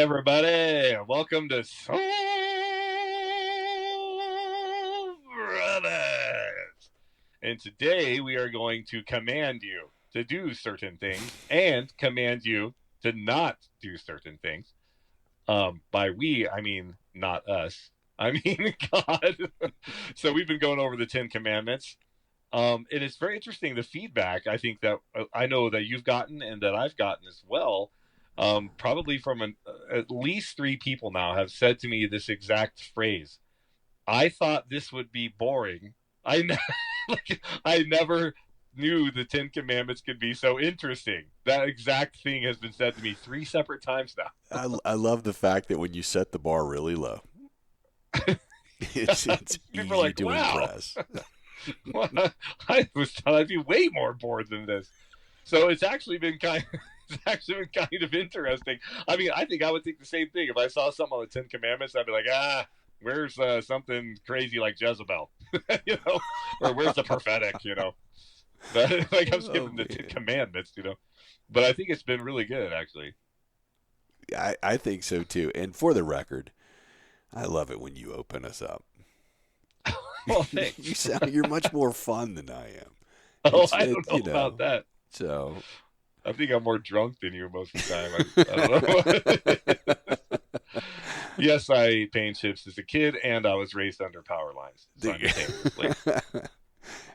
everybody? Welcome to Soul Brothers. And today we are going to command you to do certain things and command you to not do certain things. By we, I mean not us. I mean God. So we've been going over the 10 Commandments. And it's very interesting, the feedback I think that I know that you've gotten and that I've gotten as well. Probably from at least 3 people now have said to me this exact phrase. I thought this would be boring. I never knew the 10 Commandments could be so interesting. That exact thing has been said to me 3 separate times now. I love the fact that when you set the bar really low, it's People are easy like, to wow. impress. Well, I was thought I'd be way more bored than this. So it's actually been kind of interesting. I mean, I think I would think the same thing if I saw something on the 10 Commandments. I'd be like, where's something crazy like Jezebel, or where's the prophetic, But like I'm skipping the 10 Commandments, But I think it's been really good, actually. I think so too. And for the record, I love it when you open us up. Well, thanks. You're much more fun than I am. I don't know about that. So I think I'm more drunk than you most of the time. I don't know. Yes, I ate paint chips as a kid, and I was raised under power lines simultaneously.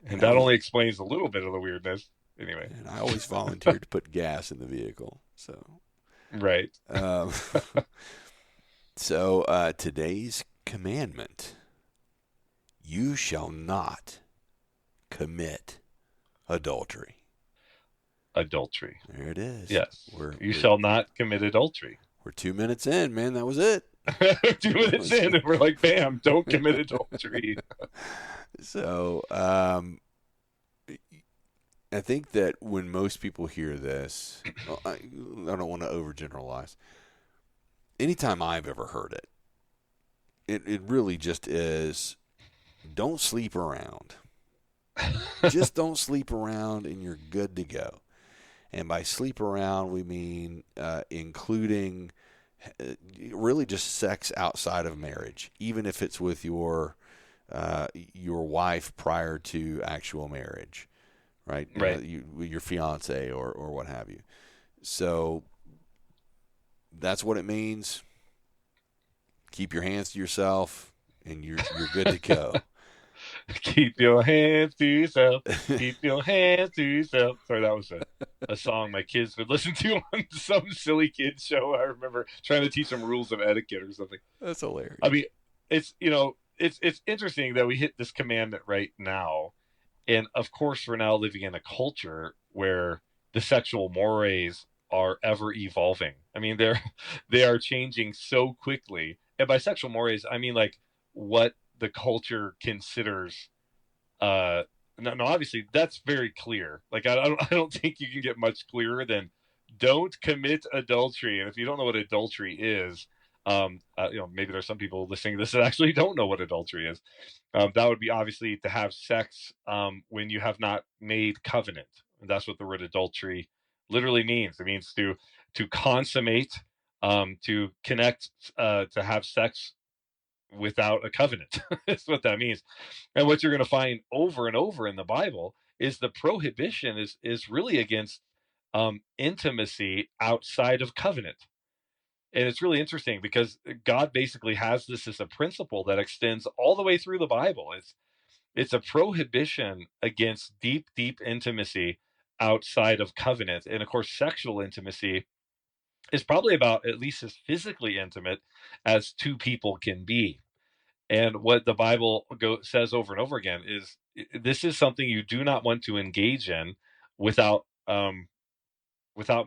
And that only explains a little bit of the weirdness. Anyway. And I always volunteered to put gas in the vehicle. So right. So today's commandment: you shall not commit adultery. Adultery. There it is. Yes. You shall not commit adultery. We're 2 minutes in, man. That was it. 2 minutes in, and we're like, bam, don't commit adultery. So I think that when most people hear this, I don't want to overgeneralize. Anytime I've ever heard it, it really just is, don't sleep around. Just don't sleep around and you're good to go. And by sleep around, we mean including really just sex outside of marriage, even if it's with your wife prior to actual marriage, right? Right. Your fiance or what have you. So that's what it means. Keep your hands to yourself, and you're good to go. Keep your hands to yourself. Keep your hands to yourself. Sorry, that was a song my kids would listen to on some silly kids show. I remember trying to teach them rules of etiquette or something. That's hilarious. I mean, it's it's interesting that we hit this commandment right now, and of course we're now living in a culture where the sexual mores are ever evolving. I mean, they are changing so quickly, and by sexual mores, I mean like what the culture considers. No, obviously that's very clear. Like I don't think you can get much clearer than don't commit adultery. And if you don't know what adultery is, maybe there's some people listening to this that actually don't know what adultery is. That would be obviously to have sex when you have not made covenant, and that's what the word adultery literally means. It means to consummate, to connect, to have sex without a covenant. That's what that means. And what you're going to find over and over in the Bible is the prohibition is really against intimacy outside of covenant. And it's really interesting because God basically has this as a principle that extends all the way through the Bible. It's a prohibition against deep intimacy outside of covenant. And of course, sexual intimacy is probably about at least as physically intimate as 2 people can be. And what the Bible says over and over again is this is something you do not want to engage in without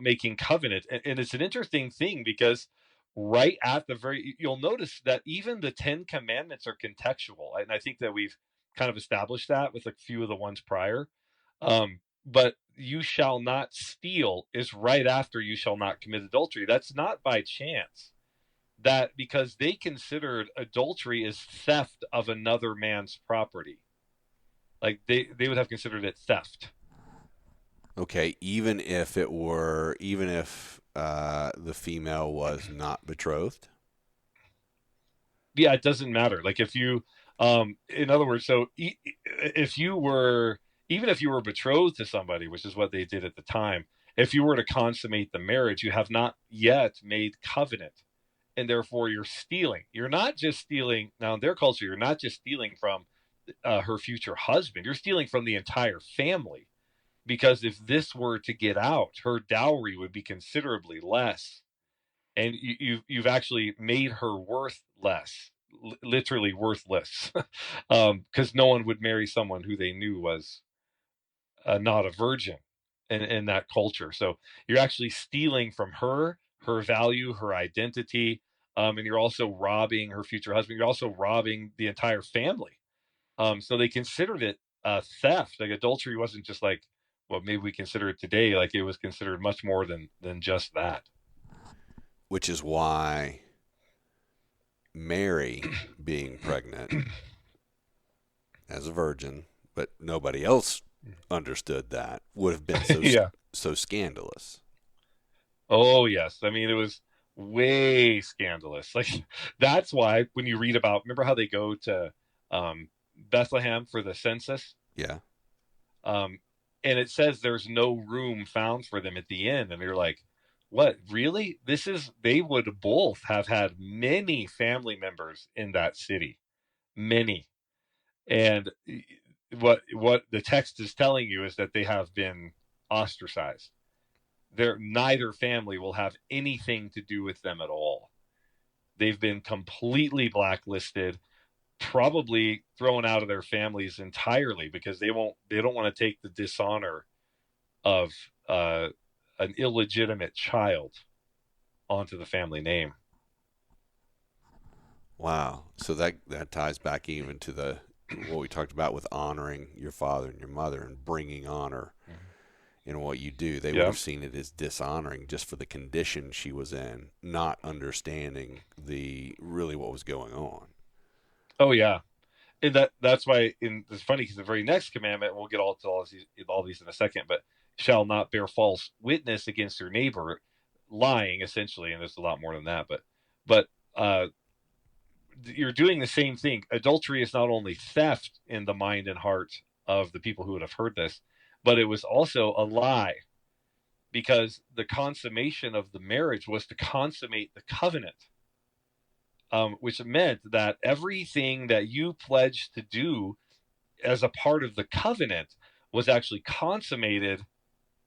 making covenant. And it's an interesting thing because right at you'll notice that even the 10 Commandments are contextual. And I think that we've kind of established that with a few of the ones prior. But you shall not steal is right after you shall not commit adultery. That's not by chance. That because they considered adultery as theft of another man's property. Like they would have considered it theft. Okay, even if the female was not betrothed? Yeah, it doesn't matter. Like if you, in other words, so if you were, even if you were betrothed to somebody, which is what they did at the time, if you were to consummate the marriage, you have not yet made covenant, and therefore you're stealing. You're not just stealing. Now in their culture, you're not just stealing from her future husband. You're stealing from the entire family, because if this were to get out, her dowry would be considerably less, and you've actually made her worth less, literally worthless, because no one would marry someone who they knew was not a virgin in that culture. So you're actually stealing from her, her value, her identity, and you're also robbing her future husband. You're also robbing the entire family. So they considered it theft. Like adultery wasn't just like, well, maybe we consider it today. Like it was considered much more than just that. Which is why Mary, being pregnant as a virgin, but nobody else understood that, would have been Yeah. so scandalous. Oh yes. I mean, it was way scandalous. Like that's why when you read about, remember how they go to Bethlehem for the census, Yeah. um, and it says there's no room found for them at the inn, and you're like, what? Really? This is they would both have had many family members in that city, many, and what the text is telling you is that they have been ostracized. Their neither family will have anything to do with them at all. They've been completely blacklisted, probably thrown out of their families entirely, because they don't want to take the dishonor of uh, an illegitimate child onto the family name. Wow. So that ties back even to the what we talked about with honoring your father and your mother and bringing honor in what you do. They would Yeah. have seen it as dishonoring just for the condition she was in, not understanding the really what was going on. Oh yeah. And that's why it's funny because the very next commandment, we'll get all to all these in a second, but shall not bear false witness against your neighbor, lying essentially, and there's a lot more than that, but you're doing the same thing. Adultery is not only theft in the mind and heart of the people who would have heard this, but it was also a lie, because the consummation of the marriage was to consummate the covenant, which meant that everything that you pledged to do as a part of the covenant was actually consummated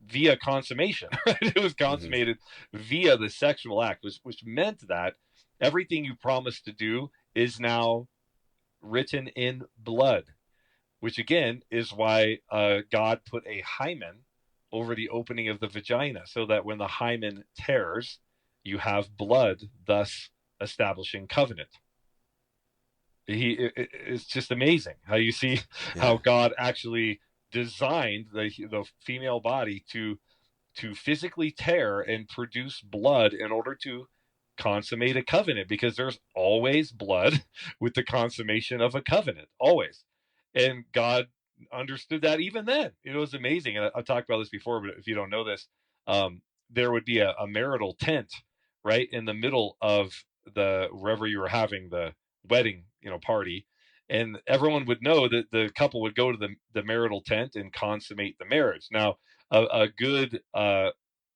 via consummation. Right? It was Mm-hmm. consummated via the sexual act, which meant that everything you promised to do is now written in blood, which again is why God put a hymen over the opening of the vagina, so that when the hymen tears, you have blood, thus establishing covenant. It's just amazing how you see Yeah. how God actually designed the female body to physically tear and produce blood in order to consummate a covenant, because there's always blood with the consummation of a covenant, always. And God understood that even then. It was amazing. And I've talked about this before, but if you don't know this, there would be a marital tent right in the middle of the wherever you were having the wedding, party, and everyone would know that the couple would go to the marital tent and consummate the marriage. Now, a good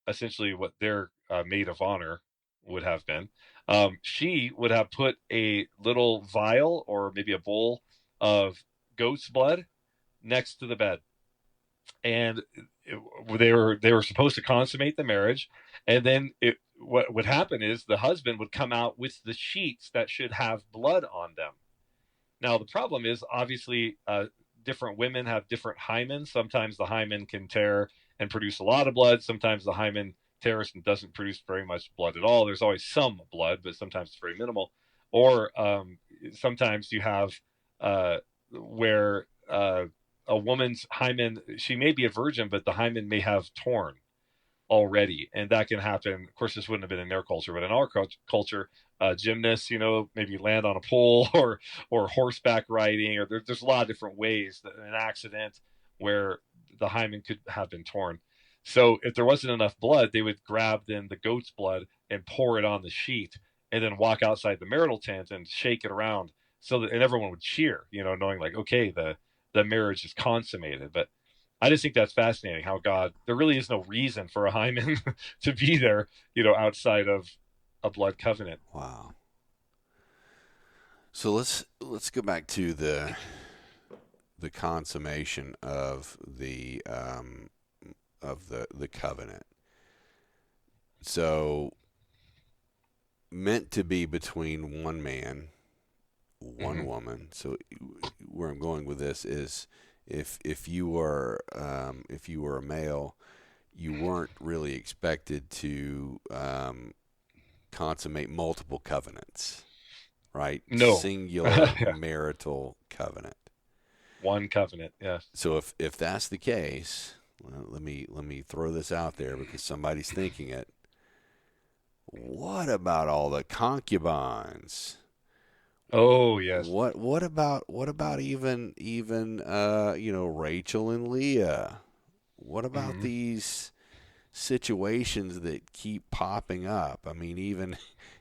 essentially what their maid of honor would have been, she would have put a little vial or maybe a bowl of goat's blood next to the bed, and they were supposed to consummate the marriage, and then what would happen is the husband would come out with the sheets that should have blood on them. Now the problem is obviously different women have different hymens. Sometimes the hymen can tear and produce a lot of blood. Sometimes the hymen tears and doesn't produce very much blood at all. There's always some blood, but sometimes it's very minimal. Or sometimes you have where a woman's hymen, she may be a virgin, but the hymen may have torn already, and that can happen. Of course, this wouldn't have been in their culture, but in our culture, gymnasts, maybe land on a pole or horseback riding, or there's a lot of different ways that an accident where the hymen could have been torn. So if there wasn't enough blood, they would grab then the goat's blood and pour it on the sheet, and then walk outside the marital tent and shake it around, so that and everyone would cheer, knowing like, okay, the marriage is consummated. But I just think that's fascinating how God, there really is no reason for a hymen to be there, outside of a blood covenant. Wow. So let's go back to the consummation of the covenant. So meant to be between one man, one Mm-hmm. woman. So where I'm going with this is if you were a male, you weren't really expected to consummate multiple covenants, right? No. Singular Yeah. marital covenant. One covenant. Yes. So if that's the case, well, let me throw this out there because somebody's thinking it. What about all the concubines? Oh, yes. What about even Rachel and Leah? What about Mm-hmm. these situations that keep popping up? I mean, even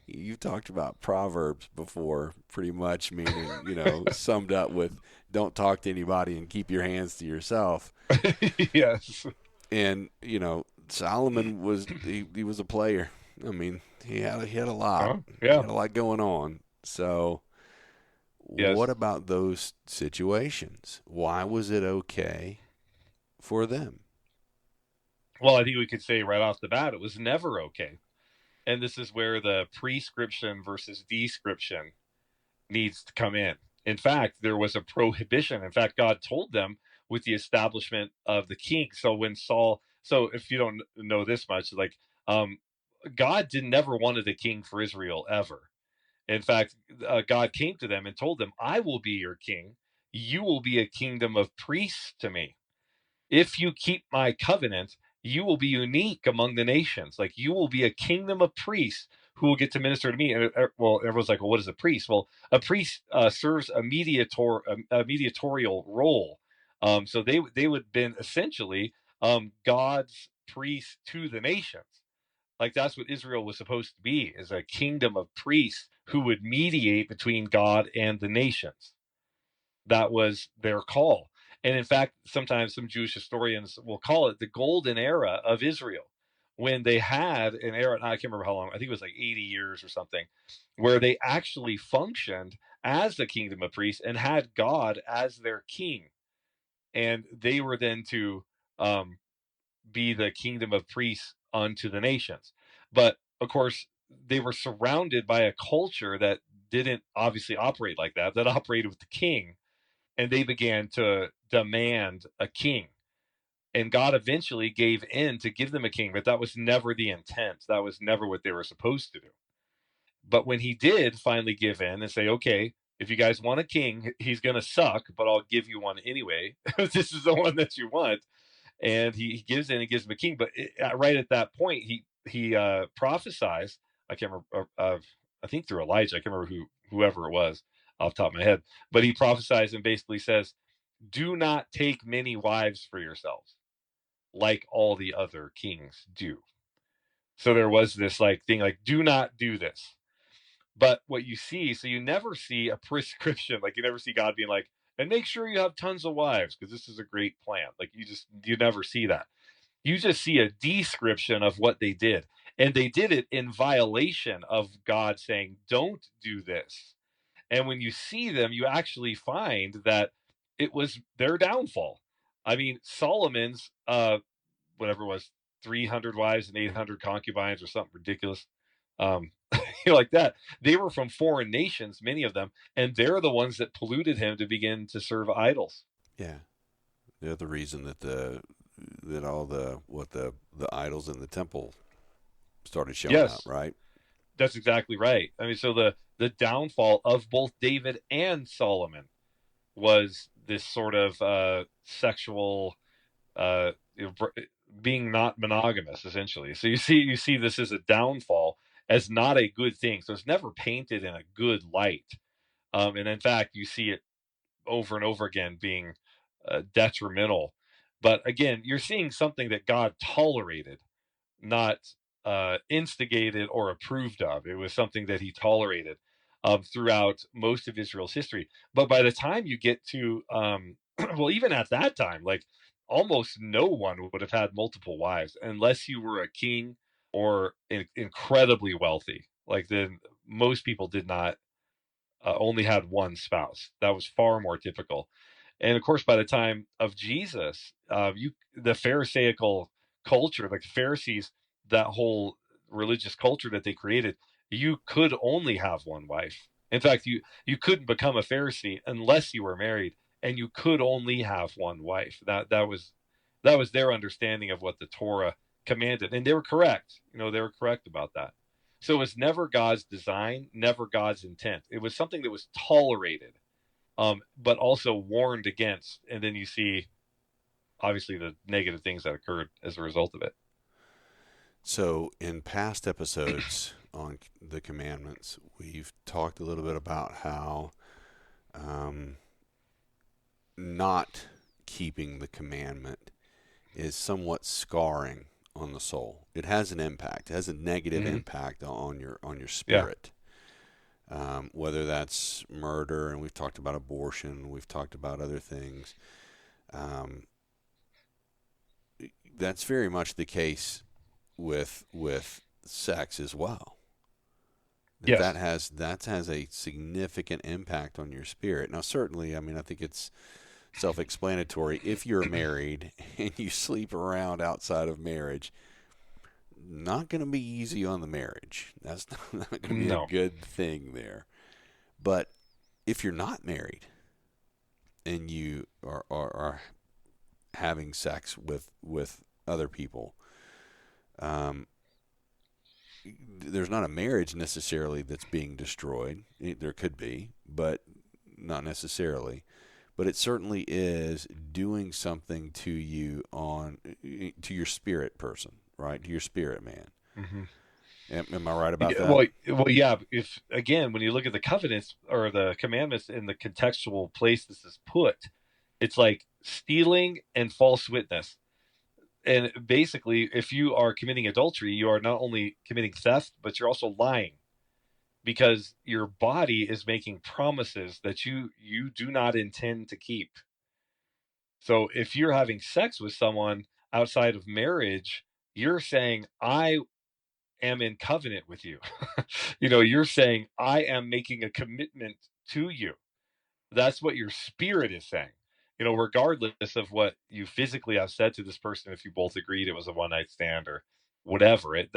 you've talked about Proverbs before, pretty much meaning, summed up with don't talk to anybody and keep your hands to yourself. Yes. And, Solomon he was a player. I mean, he had a lot. Oh, He yeah. had a lot going on. So, what Yes. about those situations? Why was it okay for them? Well, I think we could say right off the bat, it was never okay. And this is where the prescription versus description needs to come in. In fact, there was a prohibition. In fact, God told them with the establishment of the king. So when Saul, so if you don't know this much, like, um, God did never wanted a king for Israel ever. In fact, God came to them and told them, "I will be your king. You will be a kingdom of priests to me. If you keep my covenant, you will be unique among the nations. Like, you will be a kingdom of priests who will get to minister to me." And well, everyone's like, "Well, what is a priest?" Well, a priest serves a mediatorial role. So they would have been essentially God's priest to the nations. Like, that's what Israel was supposed to be, is a kingdom of priests who would mediate between God and the nations. That was their call. And in fact, sometimes some Jewish historians will call it the golden era of Israel, when they had an era, I can't remember how long, I think it was like 80 years or something, where they actually functioned as the kingdom of priests and had God as their king. And they were then to um, be the kingdom of priests unto the nations. But of course, they were surrounded by a culture that didn't obviously operate like that, that operated with the king, and they began to demand a king. And God eventually gave in to give them a king, but that was never the intent. That was never what they were supposed to do. But when he did finally give in and say, "Okay, if you guys want a king, he's going to suck, but I'll give you one anyway. This is the one that you want." And he gives in and gives him a king. But right at that point, he prophesies. I can't remember. I think through Elijah. I can't remember whoever it was off the top of my head. But he prophesies and basically says, "Do not take many wives for yourselves, like all the other kings do." So there was this like thing, like, do not do this. But what you see, so you never see a prescription, like you never see God being like, "And make sure you have tons of wives because this is a great plan." Like, you never see that. You just see a description of what they did. And they did it in violation of God saying, "Don't do this." And when you see them, you actually find that it was their downfall. I mean, Solomon's whatever it was, 300 wives and 800 concubines or something ridiculous. Um like that. They were from foreign nations, many of them, and they're the ones that polluted him to begin to serve idols. Yeah, they're the reason that all the idols in the temple started showing up, Yes, right? that's exactly right. I mean, so the downfall of both David and Solomon was this sort of sexual uh, being not monogamous, essentially. So you see this as a downfall, as not a good thing. So it's never painted in a good light. And in fact, you see it over and over again being detrimental. But again, you're seeing something that God tolerated, not instigated or approved of. It was something that he tolerated throughout most of Israel's history. But by the time you get to, well, even at that time, like almost no one would have had multiple wives unless you were a king or incredibly wealthy. Like then most people did not only had one spouse. That was far more typical. And of course, by the time of Jesus, the Pharisaical culture, like the Pharisees, that whole religious culture that they created, you could only have one wife. In fact, you couldn't become a Pharisee unless you were married, and you could only have one wife. That was their understanding of what the Torah commanded, and they were correct. They were correct about that. So it was never God's design, never God's intent. It was something that was tolerated, but also warned against. And then you see, obviously, the negative things that occurred as a result of it. So, in past episodes on the commandments, we've talked a little bit about how um, not keeping the commandment is somewhat scarring on the soul. It has an impact. It has a negative Mm-hmm. impact on your Yeah. spirit. Whether that's murder, and we've talked about abortion, we've talked about other things. Um, that's very much the case with sex as well. That Yes. has a significant impact on your spirit. Now, certainly, I mean, I think it's self-explanatory. If you're married and you sleep around outside of marriage, not going to be easy on the marriage. That's not going to be a No. good thing there. But if you're not married and you are having sex with other people, um, there's not a marriage necessarily that's being destroyed. There could be, but not necessarily. But it certainly is doing something to you to your spirit person, right? To your spirit man. Mm-hmm. Am I right about Yeah, that? well, yeah. If again, when you look at the covenants or the commandments in the contextual place this is put, it's like stealing and false witness. And basically, if you are committing adultery, you are not only committing theft, but you're also lying because your body is making promises that you do not intend to keep. So if you're having sex with someone outside of marriage, you're saying I am in covenant with you. You're saying I am making a commitment to you. That's what your spirit is saying. Regardless of what you physically have said to this person, if you both agreed it was a one night stand or whatever, it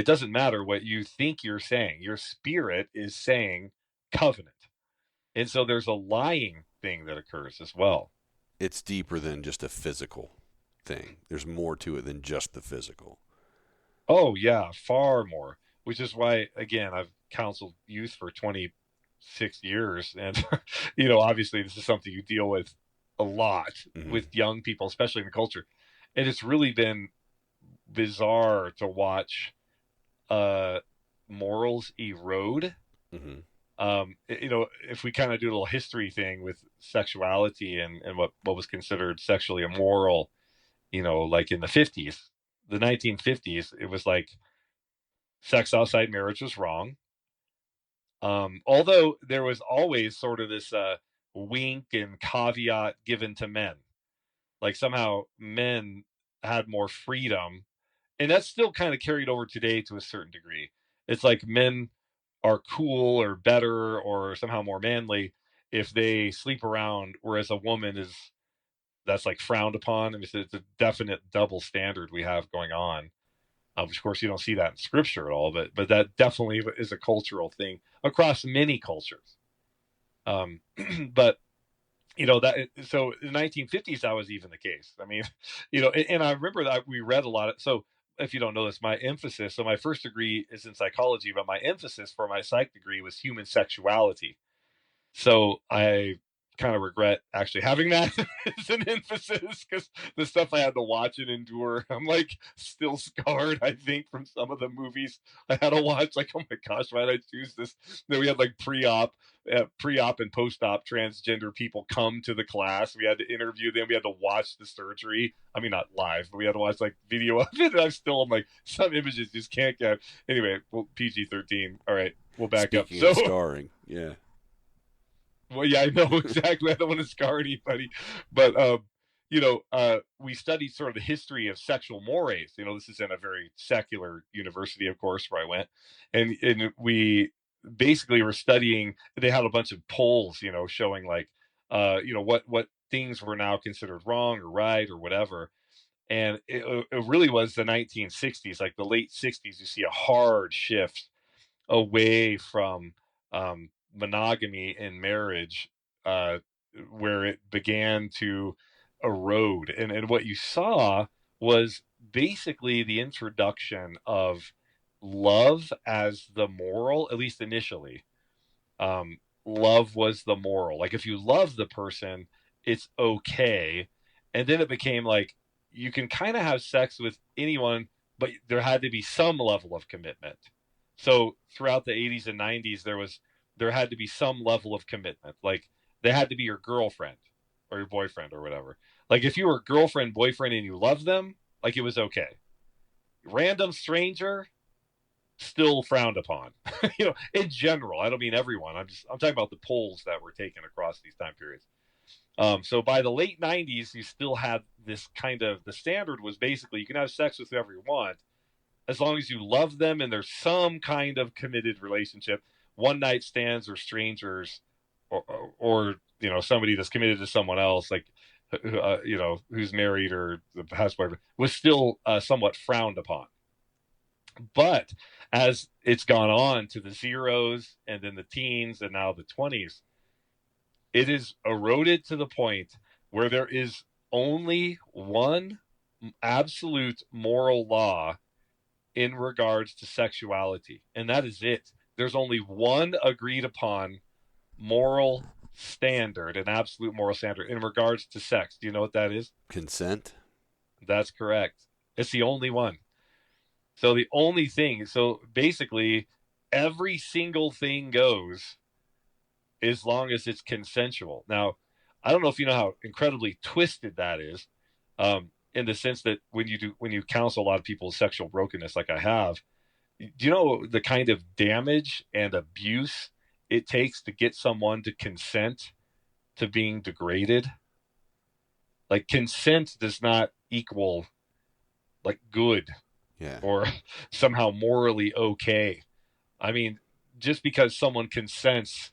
doesn't matter what you think you're saying. Your spirit is saying covenant. And so there's a lying thing that occurs as well. It's deeper than just a physical thing. There's more to it than just the physical. Oh yeah, far more. Which is why, again, I've counseled youth for 26 years, and obviously this is something you deal with a lot Mm-hmm. with young people, especially in the culture, and it's really been bizarre to watch uh, morals erode. Mm-hmm. If we kind of do a little history thing with sexuality and what was considered sexually immoral, like in the 50s, the 1950s, it was like sex outside marriage was wrong. Although there was always sort of this wink and caveat given to men, like somehow men had more freedom, and that's still kind of carried over today to a certain degree. It's like men are cool or better or somehow more manly if they sleep around, whereas a woman is that's like frowned upon. I mean, it's a definite double standard we have going on. Which of course you don't see that in scripture at all, but that definitely is a cultural thing across many cultures. Um, but that so in the 1950s that was even the case. I mean, and I remember that we read a lot of so. If you don't know this, my emphasis, so my first degree is in psychology, but my emphasis for my psych degree was human sexuality. So I kind of regret actually having that as an emphasis, because the stuff I had to watch and endure, I'm like still scarred, I think, from some of the movies I had to watch. Like, oh my gosh, why did I choose this? Then we had like pre-op and post-op transgender people come to the class. We had to interview them. We had to watch the surgery. I mean, not live, but we had to watch like video of it. And I'm like, some images just can't get. Anyway, well, PG-13. All right, we'll back up. Speaking of scarring, yeah. Well, yeah, I know exactly. I don't want to scar anybody, but we studied sort of the history of sexual mores. This is in a very secular university, of course, where I went, and we basically were studying. They had a bunch of polls, showing like, what things were now considered wrong or right or whatever. And it really was the 1960s, like the late 60s. You see a hard shift away from monogamy in marriage, uh, where it began to erode. And what you saw was basically the introduction of love as the moral, at least initially. Love was the moral. Like, if you love the person, it's okay. And then it became like you can kind of have sex with anyone, but there had to be some level of commitment. So throughout the 80s and 90s, there had to be some level of commitment. Like, they had to be your girlfriend or your boyfriend or whatever. Like, if you were girlfriend, boyfriend, and you loved them, like, it was okay. Random stranger, still frowned upon. In general. I don't mean everyone. I'm talking about the polls that were taken across these time periods. So by the late 90s, you still had this kind of, the standard was basically you can have sex with whoever you want, as long as you love them and there's some kind of committed relationship. One night stands or strangers, or somebody that's committed to someone else, like who's married or the past boyfriend, was still somewhat frowned upon. But as it's gone on to the zeros and then the teens and now the 20s, it is eroded to the point where there is only one absolute moral law in regards to sexuality, and that is it. There's only one agreed upon moral standard, an absolute moral standard in regards to sex. Do you know what that is? Consent. That's correct. It's the only one. So the only thing, so basically every single thing goes as long as it's consensual. Now, I don't know if you know how incredibly twisted that is, in the sense that when you counsel a lot of people's sexual brokenness, like I have, do you know the kind of damage and abuse it takes to get someone to consent to being degraded? Like, consent does not equal like good Yeah. or somehow morally okay. I mean, just because someone consents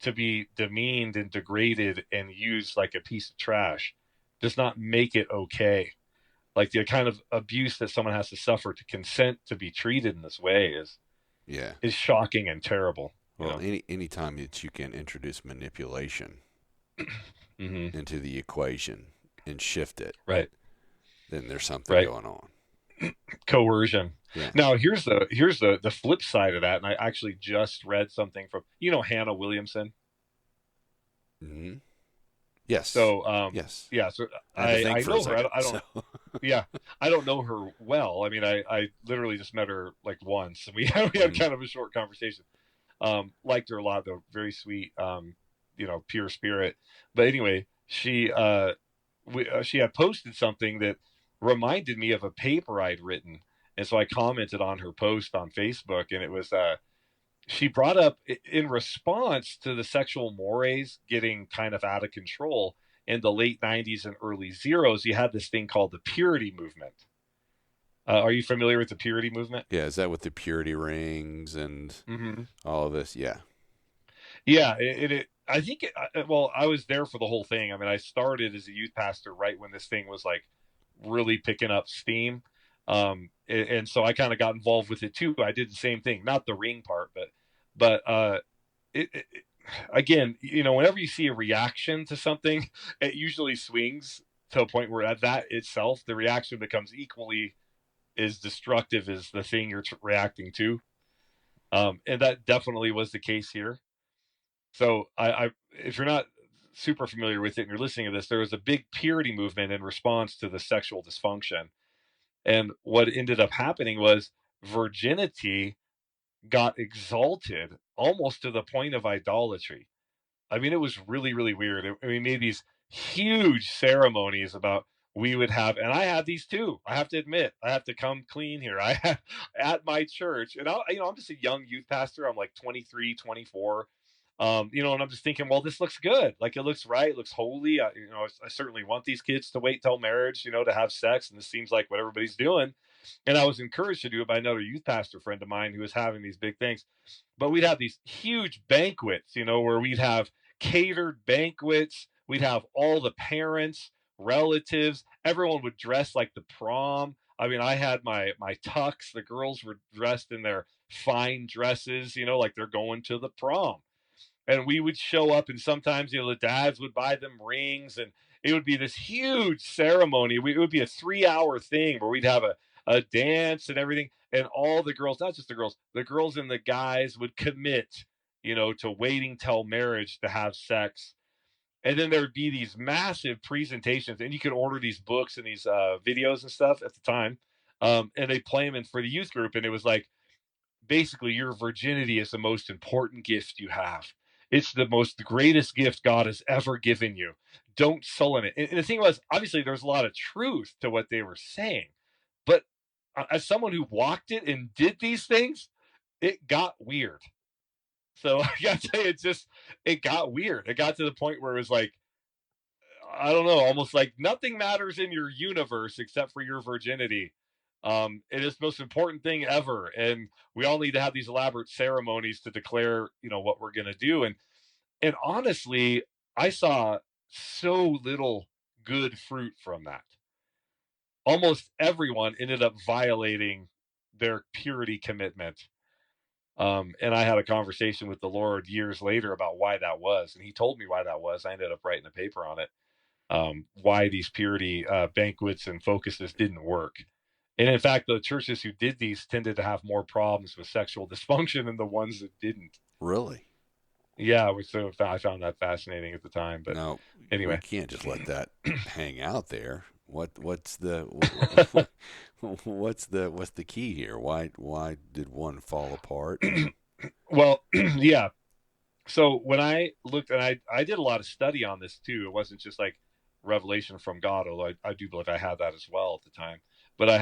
to be demeaned and degraded and used like a piece of trash does not make it okay. Like, the kind of abuse that someone has to suffer to consent to be treated in this way Yeah. is shocking and terrible. Well, any time that you can introduce manipulation Mm-hmm. into the equation and shift it, Right. then there's something Right. going on. Coercion. Yeah. Now, here's the flip side of that, and I actually just read something from Hannah Williamson. Mm-hmm. Yes. So yes. yeah, so I I know her. I don't. So. Yeah, I don't know her well. I mean, I literally just met her like once, and we had Mm-hmm. kind of a short conversation. Liked her a lot, though. Very sweet. Pure spirit. But anyway, she had posted something that reminded me of a paper I'd written, and so I commented on her post on Facebook, and it was she brought up, in response to the sexual mores getting kind of out of control in the late 90s and early zeros, you had this thing called the purity movement. Are you familiar with the purity movement? Yeah. Is that with the purity rings and Mm-hmm. all of this? Yeah. Yeah, I think well, I was there for the whole thing. I mean, I started as a youth pastor right when this thing was like really picking up steam. And so I kind of got involved with it too. I did the same thing, not the ring part, but it again, whenever you see a reaction to something, it usually swings to a point where at that itself, the reaction becomes equally as destructive as the thing you're reacting to. And that definitely was the case here. So if you're not super familiar with it and you're listening to this, there was a big purity movement in response to the sexual dysfunction. And what ended up happening was virginity got exalted almost to the point of idolatry. I mean, it was really, really weird. We made these huge ceremonies about we would have, and I had these too. I have to admit, I have to come clean here. I have at my church, and I'm just a young youth pastor. I'm like 23, 24. And I'm just thinking, well, this looks good. Like it looks right. It looks holy. I certainly want these kids to wait till marriage, to have sex. And this seems like what everybody's doing. And I was encouraged to do it by another youth pastor friend of mine who was having these big things. But we'd have these huge banquets, where we'd have catered banquets. We'd have all the parents, relatives. Everyone would dress like the prom. I mean, I had my tux. The girls were dressed in their fine dresses, like they're going to the prom. And we would show up, and sometimes the dads would buy them rings, and it would be this huge ceremony. It would be a 3-hour thing where we'd have a dance and everything, and all the girls, not just the girls and the guys would commit, to waiting till marriage to have sex. And then there would be these massive presentations, and you could order these books and these videos and stuff at the time, and they play them in for the youth group, and it was like basically your virginity is the most important gift you have. It's the greatest gift God has ever given you. Don't sullen it. And the thing was, obviously, there's a lot of truth to what they were saying, but as someone who walked it and did these things, it got weird. So I gotta tell you, it got weird. It got to the point where it was like, I don't know, almost like nothing matters in your universe except for your virginity. It is the most important thing ever, and we all need to have these elaborate ceremonies to declare, what we're going to do. And honestly, I saw so little good fruit from that. Almost everyone ended up violating their purity commitment. And I had a conversation with the Lord years later about why that was, and He told me why that was. I ended up writing a paper on it, why these purity banquets and focuses didn't work. And in fact, the churches who did these tended to have more problems with sexual dysfunction than the ones that didn't. Really? Yeah, I found that fascinating at the time. But Now, we anyway, can't just let that hang out there. What's the what's the key here? Why did one fall apart? well, yeah. So when I looked, and I did a lot of study on this too. It wasn't just like revelation from God, although I do believe I had that as well at the time. But I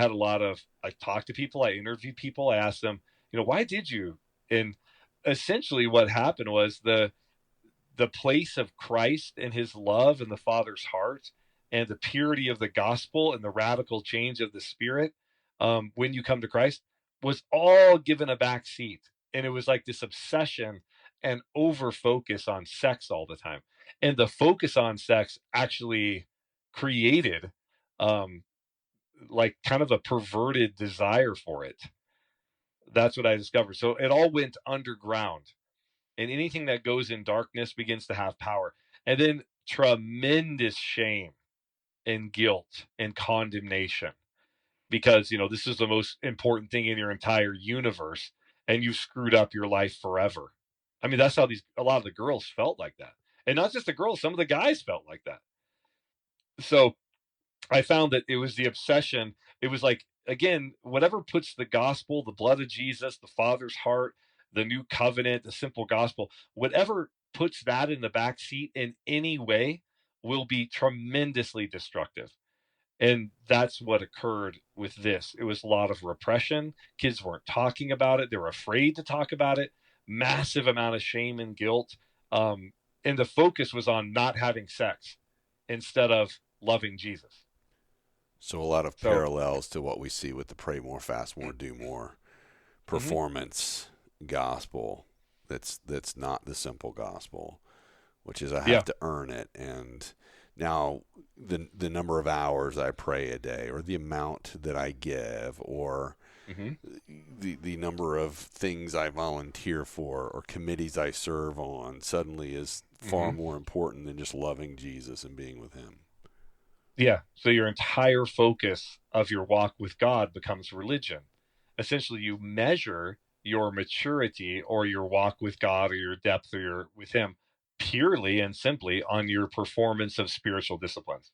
talked to people, I interviewed people, I asked them, why did you? And essentially what happened was the place of Christ and his love and the Father's heart and the purity of the gospel and the radical change of the Spirit, when you come to Christ, was all given a back seat. And it was like this obsession and over focus on sex all the time. And the focus on sex actually created um, like kind of a perverted desire for it. That's what I discovered. So it all went underground, and anything that goes in darkness begins to have power. And then tremendous shame and guilt and condemnation because, this is the most important thing in your entire universe, and you screwed up your life forever. I mean, that's how a lot of the girls felt like that. And not just the girls, some of the guys felt like that. So I found that it was the obsession. It was like, again, whatever puts the gospel, the blood of Jesus, the Father's heart, the new covenant, the simple gospel, whatever puts that in the back seat in any way will be tremendously destructive. And that's what occurred with this. It was a lot of repression. Kids weren't talking about it. They were afraid to talk about it. Massive amount of shame and guilt. And the focus was on not having sex instead of loving Jesus. So a lot of So, parallels to what we see with the pray more, fast more, do more mhm. performance gospel. That's not the simple gospel, which is I have Yeah. to earn it. And now the number of hours I pray a day, or the amount that I give, or Hmm. the number of things I volunteer for or committees I serve on suddenly is far Hmm. more important than just loving Jesus and being with Him. Yeah. So your entire focus of your walk with God becomes religion. Essentially, you measure your maturity or your walk with God or your depth or your with Him purely and simply on your performance of spiritual disciplines.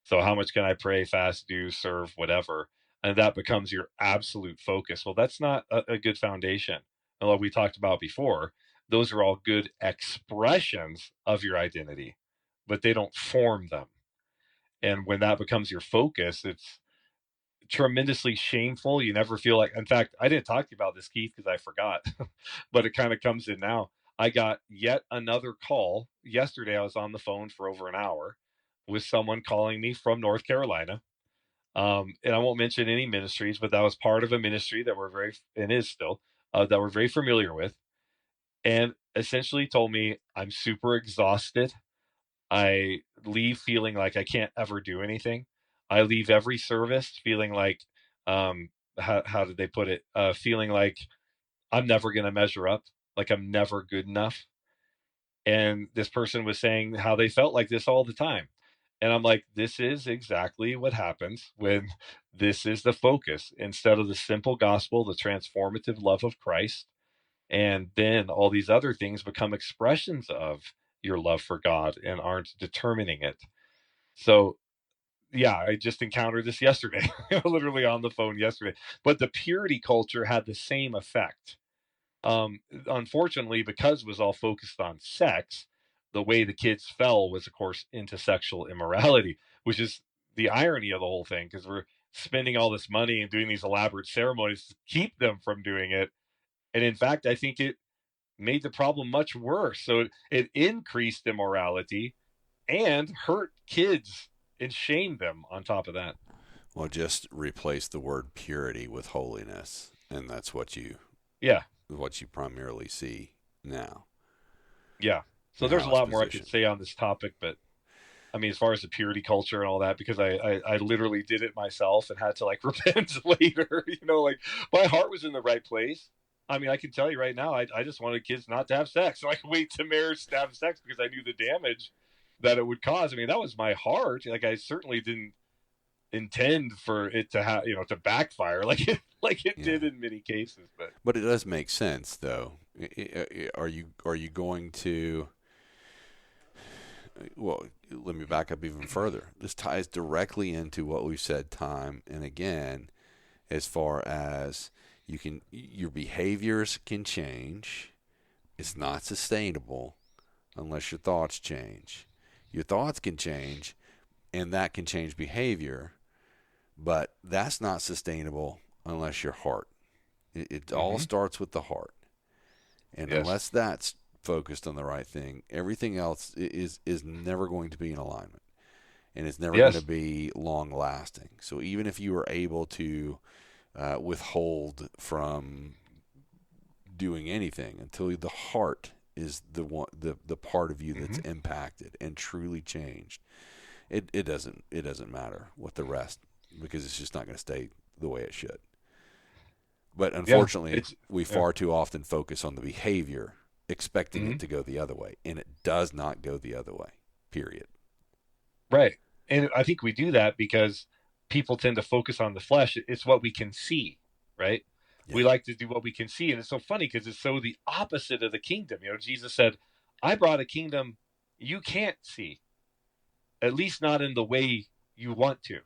So how much can I pray, fast, do, serve, whatever? And that becomes your absolute focus. Well, that's not a good foundation. And like we talked about before, those are all good expressions of your identity, but they don't form them. And when that becomes your focus, it's tremendously shameful. You never feel like, in fact, I didn't talk to you about this, Keith, because I forgot, but it kind of comes in now. I got yet another call yesterday. I was on the phone for over an hour with someone calling me from North Carolina. And I won't mention any ministries, but that was part of a ministry that we're very, and is still, that we're very familiar with. And essentially told me, I'm super exhausted. I leave feeling like I can't ever do anything. I leave every service feeling like, how did they put it? Feeling like I'm never going to measure up, like I'm never good enough. And this person was saying how they felt like this all the time. And I'm like, this is exactly what happens when this is the focus instead of the simple gospel, the transformative love of Christ. And then all these other things become expressions of your love for God and aren't determining it. So, yeah, I just encountered this yesterday, literally on the phone yesterday. But the purity culture had the same effect. Unfortunately, because it was all focused on sex, the way the kids fell was, of course, into sexual immorality, which is the irony of the whole thing because we're spending all this money and doing these elaborate ceremonies to keep them from doing it. And in fact, I think it made the problem much worse. So it increased immorality and hurt kids and shamed them on top of that. Well, just replace the word purity with holiness, and that's Yeah. what you primarily see now Yeah. So and there's how a it's lot more I could positioned. say on this topic, but I mean, as far as the purity culture and all that, because I literally did it myself and had to like repent later, like my heart was in the right place. I mean, I can tell you right now, I just wanted kids not to have sex. So I could wait to marriage to have sex because I knew the damage that it would cause. I mean, that was my heart. Like I certainly didn't intend for it to have, to backfire like it Yeah, did in many cases. But but it does make sense, though. Are you going to? Well, let me back up even further. This ties directly into what we've said time and again, as far as your behaviors can change. It's not sustainable unless your thoughts change. Your thoughts can change, and that can change behavior, but that's not sustainable unless your heart. It all mm-hmm. starts with the heart, and Yes, unless that's focused on the right thing, everything else is never going to be in alignment, and it's never going to yes, be long lasting. So even if you are able to withhold from doing anything until the heart is the part of you that's mm-hmm. impacted and truly changed, it doesn't matter what the rest, because it's just not going to stay the way it should. But Yeah, unfortunately, it's we yeah. far too often focus on the behavior, expecting Mm-hmm. it to go the other way, and it does not go the other way. Period. Right. And I think we do that because people tend to focus on the flesh. It's what we can see, right? Yeah. We like to do what we can see. And it's so funny because it's so the opposite of the kingdom. Jesus said, I brought a kingdom you can't see, at least not in the way you want to,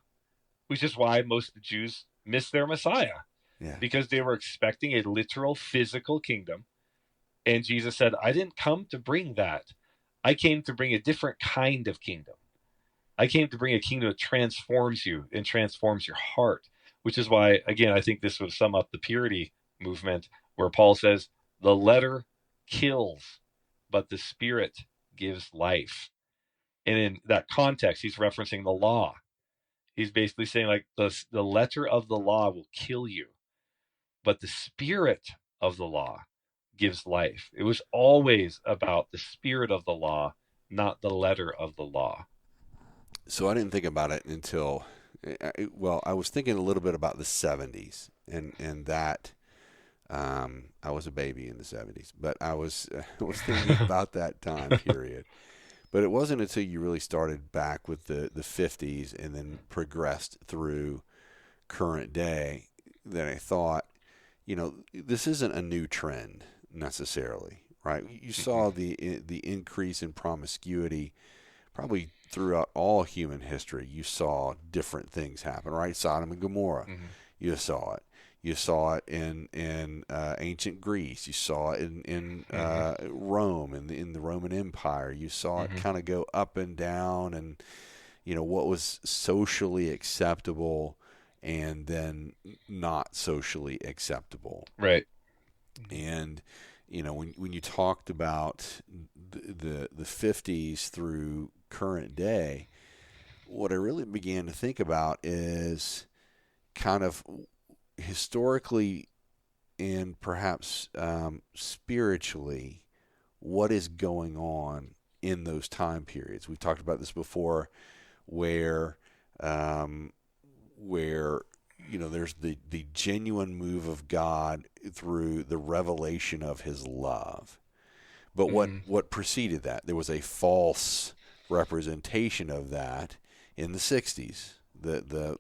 which is why most of the Jews miss their Messiah Yeah. because they were expecting a literal physical kingdom. And Jesus said, I didn't come to bring that. I came to bring a different kind of kingdom. I came to bring a kingdom that transforms you and transforms your heart, which is why, again, I think this would sum up the purity movement, where Paul says, the letter kills, but the spirit gives life. And in that context, he's referencing the law. He's basically saying, like, the letter of the law will kill you, but the spirit of the law gives life. It was always about the spirit of the law, not the letter of the law. So I didn't think about it until, well, I was thinking a little bit about the '70s, and that I was a baby in the '70s, but I was I was thinking about that time period. But it wasn't until you really started back with the '50s and then progressed through current day that I thought, this isn't a new trend necessarily. right? You Hmm. saw the increase in promiscuity probably throughout all human history. You saw different things happen, right? Sodom and Gomorrah, Hmm. you saw it. You saw it in ancient Greece. You saw it in Hmm. Rome, in the Roman Empire. You saw it Hmm. kind of go up and down, and what was socially acceptable and then not socially acceptable. Right. Hmm. And when you talked about the 50s through current day, what I really began to think about is kind of historically and perhaps spiritually what is going on in those time periods. We've talked about this before, where um, where there's the genuine move of God through the revelation of His love. But what Hmm. what preceded that? There was a false representation of that in the '60s, Hmm. the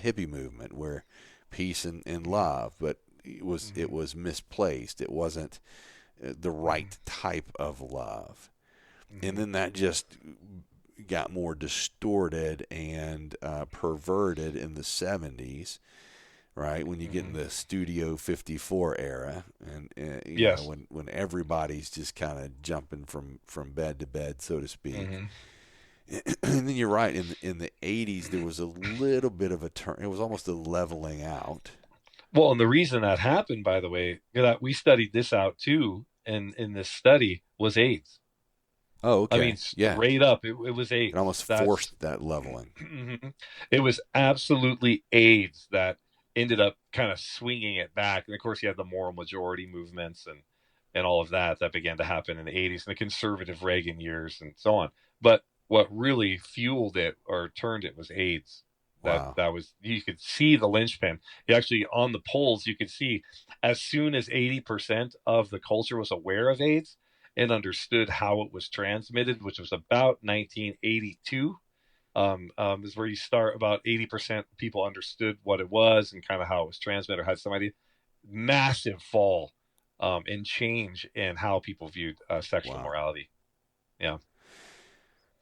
hippie movement, where peace and Hmm. love, but it was misplaced. It wasn't the Hmm. right type of love, and Hmm. then that just got more distorted and perverted in the '70s, right? When you get in Hmm. the Studio 54 era, and Yes. when everybody's just kind of jumping from bed to bed, so to speak. Hmm. And then you're right. In the '80s, there was a little bit of a turn. It was almost a leveling out. Well, and the reason that happened, by the way, that we studied this out too, and in this study was AIDS. Oh, I mean, okay, yeah. straight up, it was It AIDS. almost That's forced that leveling. it was absolutely AIDS that ended up kind of swinging it back. And of course, you had the moral majority movements and all of that that began to happen in the '80s and the conservative Reagan years and so on. But what really fueled it or turned it was AIDS. Wow. That was, you could see the linchpin. You actually, on the polls, you could see as soon as 80% of the culture was aware of AIDS and understood how it was transmitted, which was about 1982, is where you start. About 80% of people understood what it was and kind of how it was transmitted or had some idea. Massive fall and change in how people viewed sexual Wow. morality. Yeah.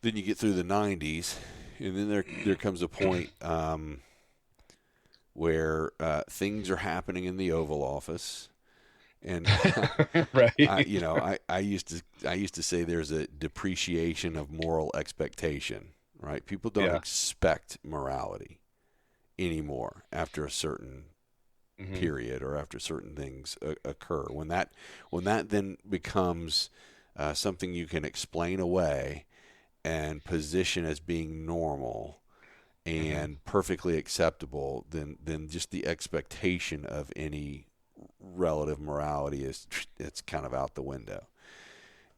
Then you get through the '90s, and then there comes a point where things are happening in the Oval Office, and Right. I used to say there's a depreciation of moral expectation, right? People don't Yeah. expect morality anymore after a certain Hmm. period or after certain things occur. When that then becomes something you can explain away and position as being normal Hmm. and perfectly acceptable, then just the expectation of any relative morality it's kind of out the window.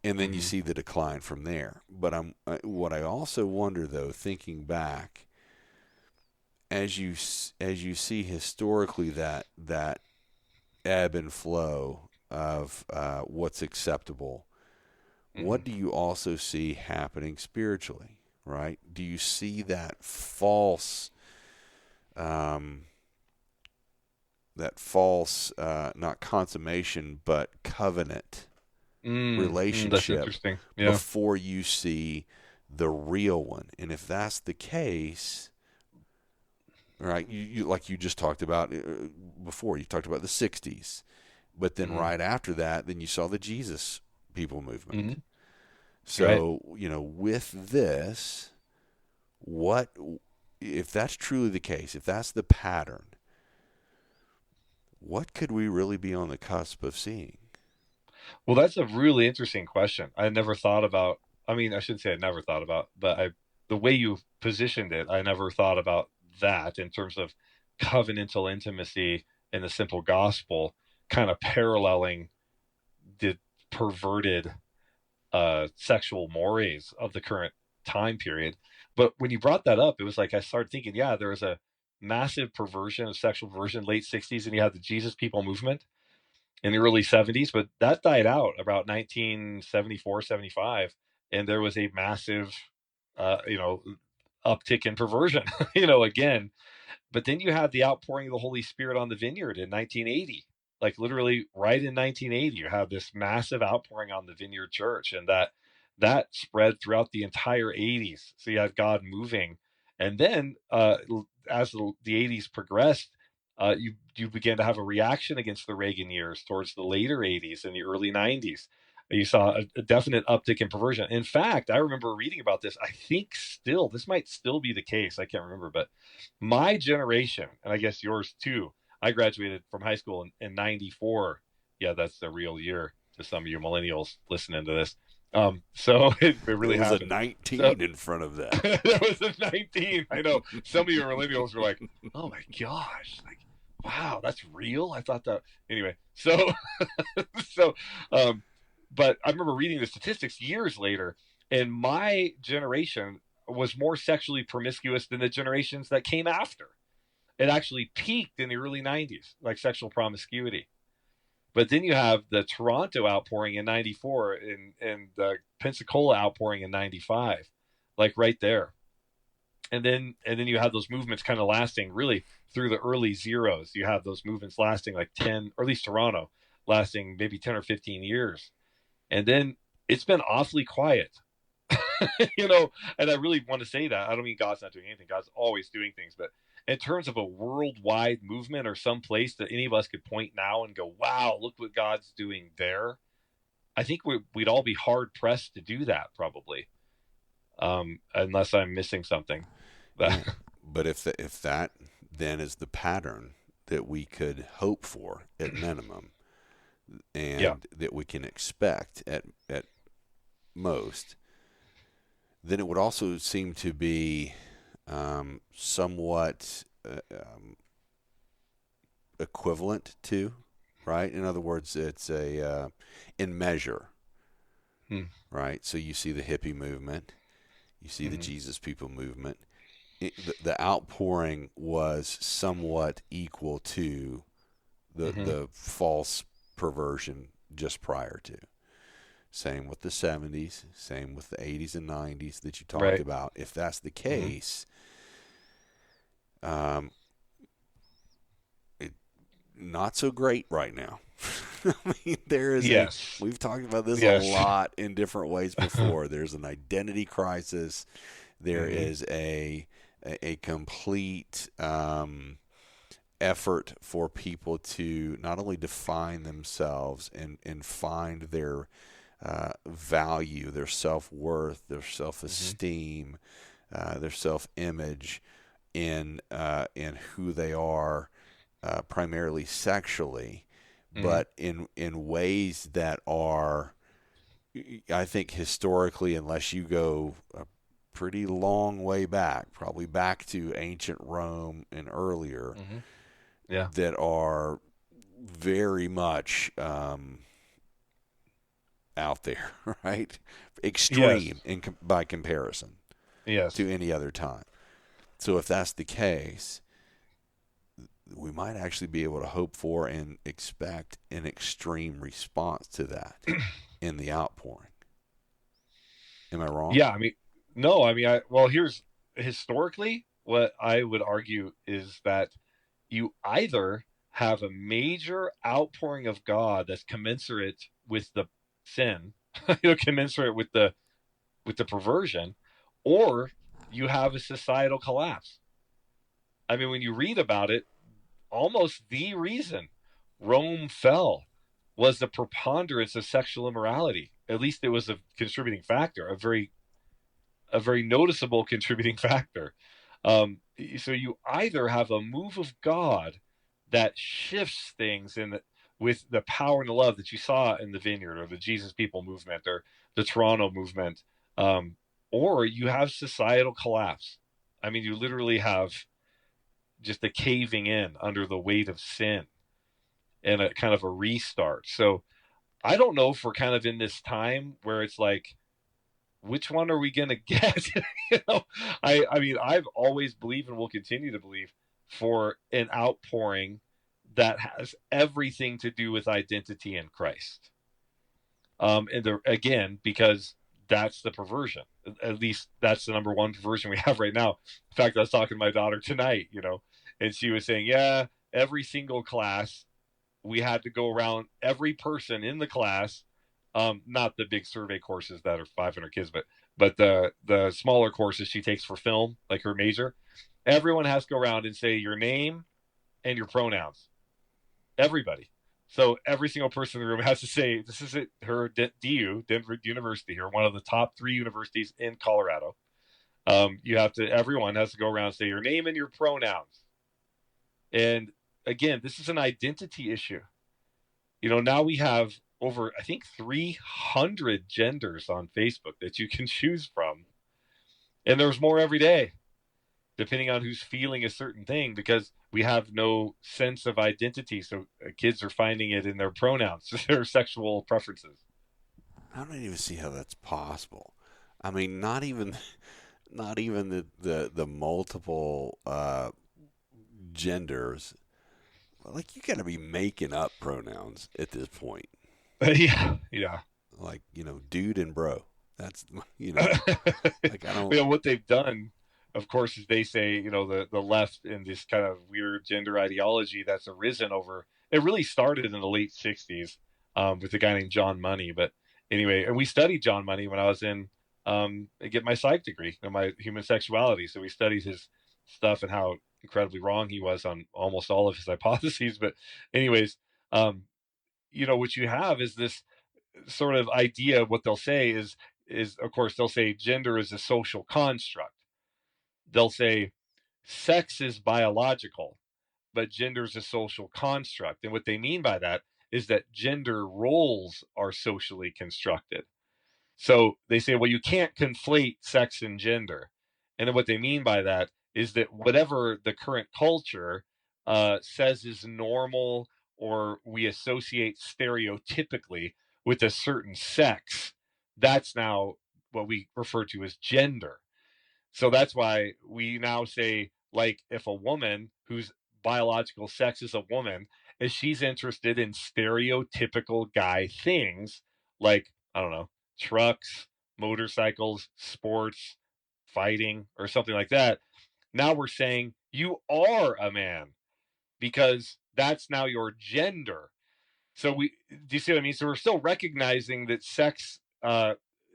And then you Hmm. see the decline from there. But what I also wonder, though, thinking back, as you see historically that ebb and flow of what's acceptable, Hmm. what do you also see happening spiritually? Right? Do you see um, that false, not consummation, but covenant That's relationship interesting. Yeah. before you see the real one? And if that's the case, right, like you just talked about before, you talked about the '60s, but then Hmm. right after that, then you saw the Jesus people movement. Hmm. Right. So, with this, what if that's truly the case? If that's the pattern, what could we really be on the cusp of seeing? Well, that's a really interesting question. I never thought about. I mean, I shouldn't say I never thought about, but the way you positioned it, I never thought about that in terms of covenantal intimacy and the simple gospel, kind of paralleling the perverted sexual mores of the current time period. But when you brought that up, it was like I started thinking, yeah, there was a massive perversion of sexual perversion late '60s, and you had the Jesus People movement in the early '70s, but that died out about 1974, 75, and there was a massive, uh, you know, uptick in perversion, again. But then you had the outpouring of the Holy Spirit on the vineyard in 1980. like literally right in 1980, you have this massive outpouring on the Vineyard Church, and that spread throughout the entire 80s. So you have God moving, and then as the 80s progressed, you began to have a reaction against the Reagan years towards the later 80s and the early 90s. You saw a definite uptick in perversion. In fact, I remember reading about this. I think still, this might still be the case. I can't remember, but my generation, and I guess yours too, I graduated from high school in 94. Yeah, that's the real year to some of you millennials listening to this. So it There really was a happened. So 19 in front of that. that was a 19. I know some of you millennials were like, oh my gosh, like, wow, that's real. I thought that anyway. So, so, um, but I remember reading the statistics years later, and my generation was more sexually promiscuous than the generations that came after. It actually peaked in the early 90s, like sexual promiscuity. But then you have the Toronto outpouring in 94 and the Pensacola outpouring in 95, like right there. And then you have those movements kind of lasting really through the early zeros. You have those movements lasting like 10, or at least Toronto, lasting maybe 10 or 15 years. And then it's been awfully quiet. And I really want to say that. I don't mean God's not doing anything. God's always doing things. But in terms of a worldwide movement or some place that any of us could point now and go, wow, look what God's doing there, I think we'd all be hard pressed to do that probably, unless I'm missing something. Yeah. But if that then is the pattern that we could hope for at minimum, Yeah. and that we can expect at most, then it would also seem to be somewhat equivalent to, right? In other words, it's a in measure, Hmm. right? So you see the hippie movement, you see the Mm-hmm. Jesus people movement. The outpouring was somewhat equal to Mm-hmm. the false perversion just prior to. Same with the 70s, same with the 80s and 90s that you talked Right. about. If that's the Mm-hmm. case, um, it, not so great right now. I mean, Yes. we've talked about this a Yes. lot in different ways before. There's an identity crisis. There Mm-hmm. is a complete effort for people to not only define themselves and find their value, their self worth, their self Mm-hmm. esteem, their self image in who they are, primarily sexually, Mm-hmm. but in ways that are, I think, historically, unless you go a pretty long way back, probably back to ancient Rome and earlier, Mm-hmm. Yeah. that are very much out there, right? Yes. Extreme by comparison Yes. to any other time. So if that's the case, we might actually be able to hope for and expect an extreme response to that in the outpouring. Am I wrong? Yeah. I mean, no. I mean, well, here's historically what I would argue is that you either have a major outpouring of God that's commensurate with the sin, commensurate with the perversion, or you have a societal collapse. I mean, when you read about it, almost the reason Rome fell was the preponderance of sexual immorality. At least it was a contributing factor, a very noticeable contributing factor. So you either have a move of God that shifts things with the power and the love that you saw in the Vineyard or the Jesus People movement or the Toronto movement, um, or you have societal collapse. I mean, you literally have just a caving in under the weight of sin and a kind of a restart. So I don't know if we're kind of in this time where it's like, which one are we going to get? you know, I mean, I've always believed and will continue to believe for an outpouring that has everything to do with identity in Christ. Again, because that's the perversion. At least that's the number one perversion we have right now. In fact, I was talking to my daughter tonight, and she was saying, yeah, every single class we had to go around every person in the class, not the big survey courses that are 500 kids, but the smaller courses she takes for film, like her major. Everyone has to go around and say your name and your pronouns. Everybody. So every single person in the room has to say this is it. Her DU, Denver University, here, one of the top 3 universities in Colorado. You have to. Everyone has to go around and say your name and your pronouns. And again, this is an identity issue. Now we have over, I think, 300 genders on Facebook that you can choose from, and there's more every day, depending on who's feeling a certain thing, because we have no sense of identity. So kids are finding it in their pronouns, their sexual preferences. I don't even see how that's possible. I mean, not even the multiple genders. Like, you got to be making up pronouns at this point. Yeah, yeah. Like, dude and bro. That's, like, I don't. What they've done, of course, is they say, the left in this kind of weird gender ideology that's arisen over. It really started in the late '60s with a guy named John Money. But anyway, and we studied John Money when I was in get my psych degree in my human sexuality. So we studied his stuff and how incredibly wrong he was on almost all of his hypotheses. But anyways, what you have is this sort of idea of what they'll say is of course they'll say gender is a social construct. They'll say sex is biological, but gender is a social construct. And what they mean by that is that gender roles are socially constructed. So they say, well, you can't conflate sex and gender. And then what they mean by that is that whatever the current culture says is normal, or we associate stereotypically with a certain sex, that's now what we refer to as gender. So that's why we now say, like, if a woman whose biological sex is a woman, if she's interested in stereotypical guy things, like, I don't know, trucks, motorcycles, sports, fighting, or something like that, now we're saying you are a man because that's now your gender. So do you see what I mean? So we're still recognizing that sex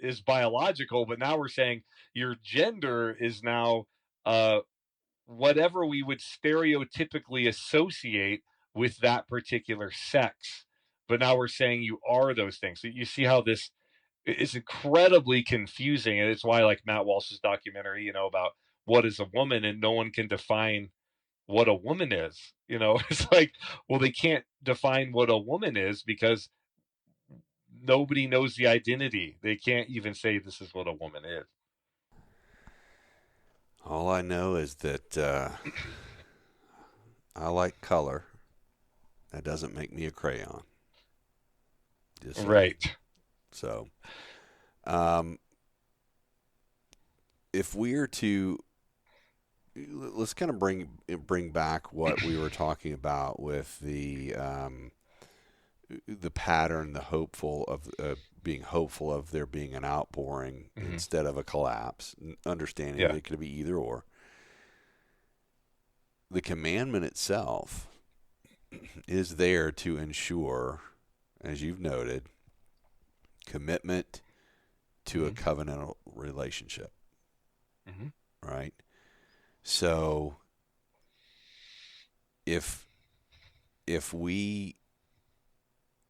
is biological, but now we're saying your gender is now uh, whatever we would stereotypically associate with that particular sex. But now we're saying you are those things. So you see how this is incredibly confusing, and it's why, like, Matt Walsh's documentary, about what is a woman, and no one can define what a woman is. It's like, well, they can't define what a woman is because nobody knows the identity. They can't even say this is what a woman is. All I know is that I like color. That doesn't make me a crayon. Just saying. Right. So, if we're to, let's kind of bring back what we were talking about with the pattern, the hopeful of being hopeful of there being an outpouring Mm-hmm. instead of a collapse, understanding Yeah. that it could be either or. The commandment itself is there to ensure, as you've noted, commitment to a Mm-hmm. covenantal relationship, Mm-hmm. right? So if we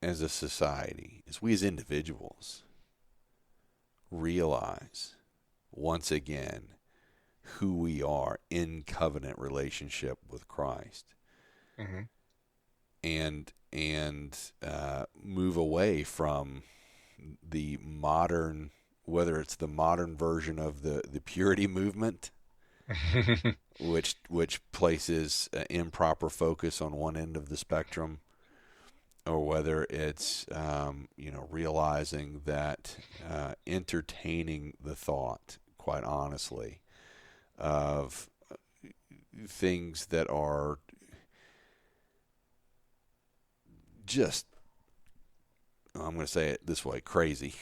as a society, as we as individuals realize once again who we are in covenant relationship with Christ, Mm-hmm. and move away from the modern, whether it's the modern version of the purity movement, which places improper focus on one end of the spectrum, or whether it's realizing that entertaining the thought, quite honestly, of things that are just, I'm going to say it this way, crazy,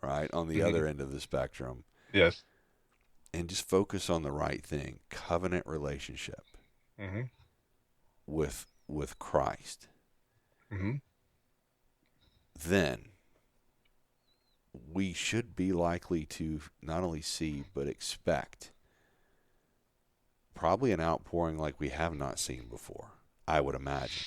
right, on the Mm-hmm. other end of the spectrum, Yes. and just focus on the right thing, covenant relationship Mm-hmm. with Christ. Hmm. then we should be likely to not only see but expect probably an outpouring like we have not seen before. I would imagine.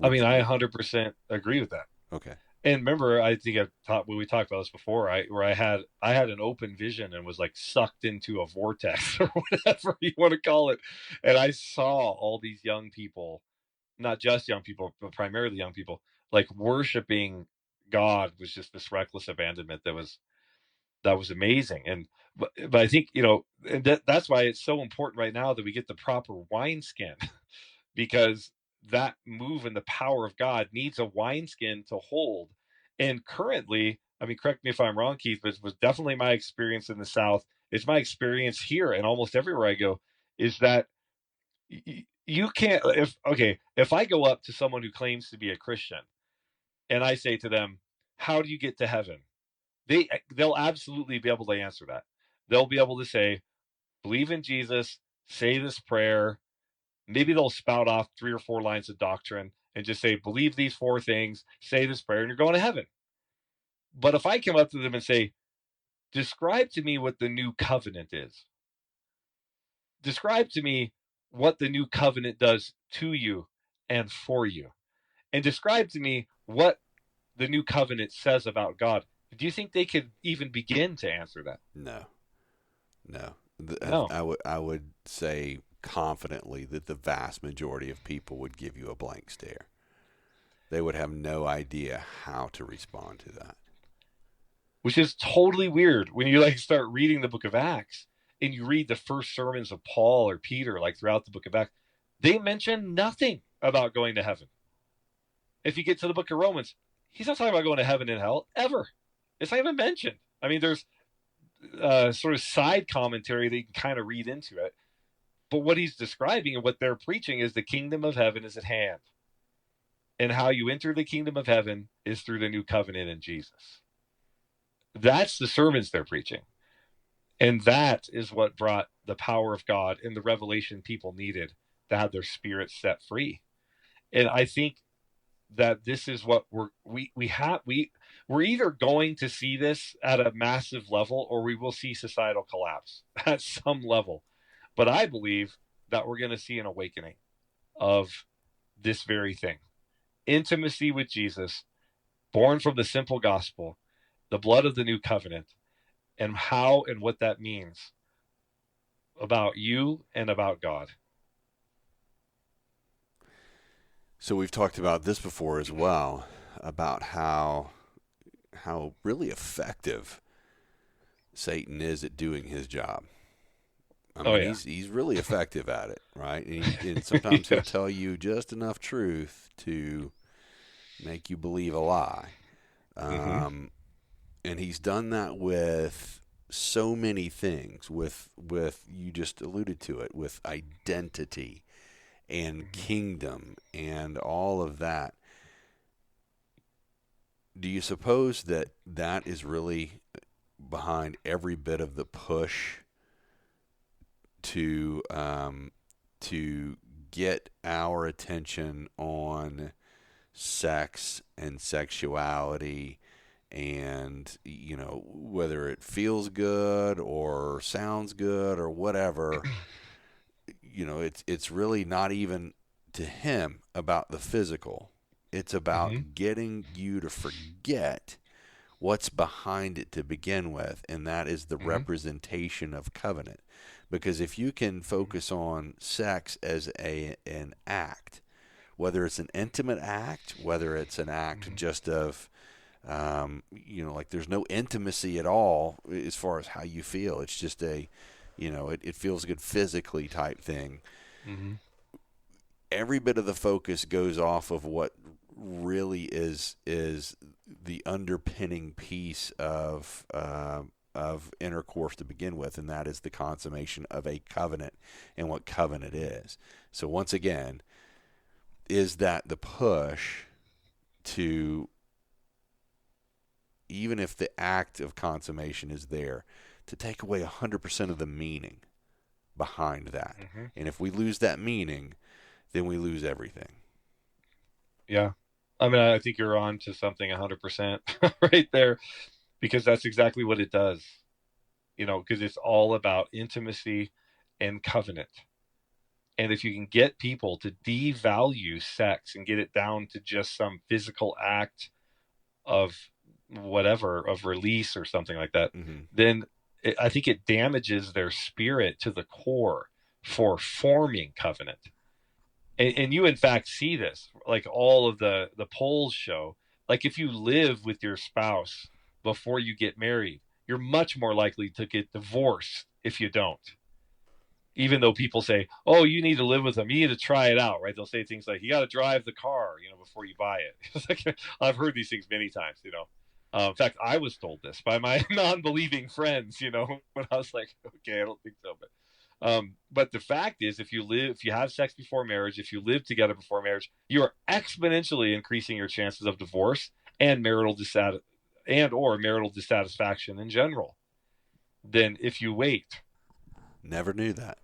I mean, Would I you? 100% agree with that. Okay. And remember, I think I've talked when we talked about this before, where I had an open vision and was like sucked into a vortex or whatever you want to call it, and I saw all these young people, not just young people, but primarily young people, like worshiping God was just this reckless abandonment that was amazing. And but I think and that's why it's so important right now that we get the proper wineskin because that move in the power of God needs a wineskin to hold. And currently, I mean, correct me if I'm wrong, Keith, but it was definitely my experience in the South. It's my experience here and almost everywhere I go is that you can't if I go up to someone who claims to be a Christian and I say to them, "How do you get to heaven?" They'll absolutely be able to answer that. They'll be able to say, "Believe in Jesus, say this prayer." Maybe they'll spout off 3 or 4 lines of doctrine and just say, "Believe these 4 things, say this prayer, and you're going to heaven." But if I come up to them and say, "Describe to me what the new covenant is. Describe to me what the new covenant does to you and for you. And describe to me what the new covenant says about God." Do you think they could even begin to answer that? No. No. No. I would say confidently that the vast majority of people would give you a blank stare. They would have no idea how to respond to that. Which is totally weird when you like start reading the book of Acts and you read the first sermons of Paul or Peter like throughout the book of Acts. They mention nothing about going to heaven. If you get to the book of Romans, he's not talking about going to heaven and hell ever. It's not even mentioned. I mean, there's sort of side commentary that you can kind of read into it. But what he's describing and what they're preaching is the kingdom of heaven is at hand. And how you enter the kingdom of heaven is through the new covenant in Jesus. That's the sermons they're preaching. And that is what brought the power of God and the revelation people needed to have their spirits set free. And I think that this is what we're either going to see this at a massive level or we will see societal collapse at some level. But I believe that we're going to see an awakening of this very thing. Intimacy with Jesus, born from the simple gospel, the blood of the new covenant, and how and what that means about you and about God. So we've talked about this before as well, about how really effective Satan is at doing his job. I Oh mean, yeah. he's really effective at it, right? And sometimes he'll Yes. tell you just enough truth to make you believe a lie. Hmm. Um, and he's done that with so many things. With you just alluded to it, with identity and Hmm. kingdom and all of that. Do you suppose that that is really behind every bit of the push to to get our attention on sex and sexuality, and whether it feels good or sounds good or whatever, it's really not even to him about the physical. It's Hmm. about getting you to forget what's behind it to begin with, and that is the Hmm. representation of covenant. Because if you can focus on sex as an act, whether it's an intimate act, whether it's an act Hmm. just of, like there's no intimacy at all as far as how you feel. It's just it feels good physically type thing. Hmm. Every bit of the focus goes off of what really is the underpinning piece of intercourse to begin with, and that is the consummation of a covenant and what covenant is. So once again, is that the push to, even if the act of consummation is there, to take away 100% of the meaning behind that? Hmm. And if we lose that meaning, then we lose everything. Yeah. I mean, I think you're on to something 100% right there, because that's exactly what it does, because it's all about intimacy and covenant. And if you can get people to devalue sex and get it down to just some physical act of whatever, of release or something like that, Mm-hmm. then I think it damages their spirit to the core for forming covenant. And you in fact see this, like all of the polls show, like if you live with your spouse before you get married, you're much more likely to get divorced if you don't. Even though people say, oh, you need to live with them, you need to try it out, right? They'll say things like, you got to drive the car, before you buy it. It's like, I've heard these things many times. In fact, I was told this by my non-believing friends, when I was like, okay, I don't think so. But the fact is, if you have sex before marriage, if you live together before marriage, you are exponentially increasing your chances of divorce and marital dissatisfaction in general than if you wait. Never knew that.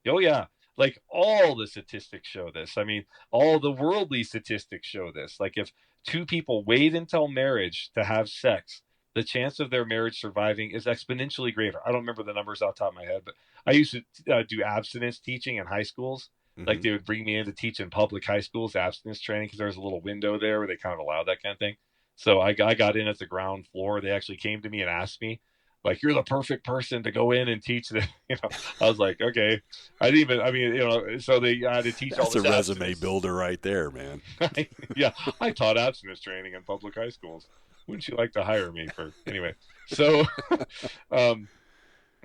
Oh yeah, like all the statistics show this. I mean, all the worldly statistics show this. Like if two people wait until marriage to have sex, the chance of their marriage surviving is exponentially greater. I don't remember the numbers off the top of my head, but I used to do abstinence teaching in high schools. Like Mm-hmm. they would bring me in to teach in public high schools abstinence training because there was a little window there where they kind of allowed that kind of thing. So I got in at the ground floor. They actually came to me and asked me, like, "You're the perfect person to go in and teach the." I was like, "Okay." I didn't even. I mean, so they had to teach all That's a this resume abstinence. builder right there, man. Yeah, I taught abstinence training in public high schools. Wouldn't you like to hire me for anyway? So, um,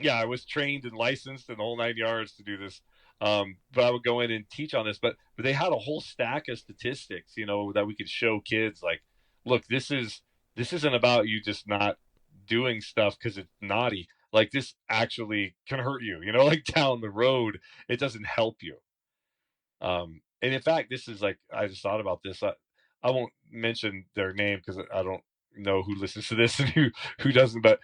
yeah, I was trained and licensed in the whole 9 yards to do this. But I would go in and teach on this. But they had a whole stack of statistics, that we could show kids. Like, look, this isn't about you just not doing stuff because it's naughty. Like this actually can hurt you. Like down the road, it doesn't help you. And in fact, this is like I just thought about this. I won't mention their name because I don't know who listens to this and who doesn't. But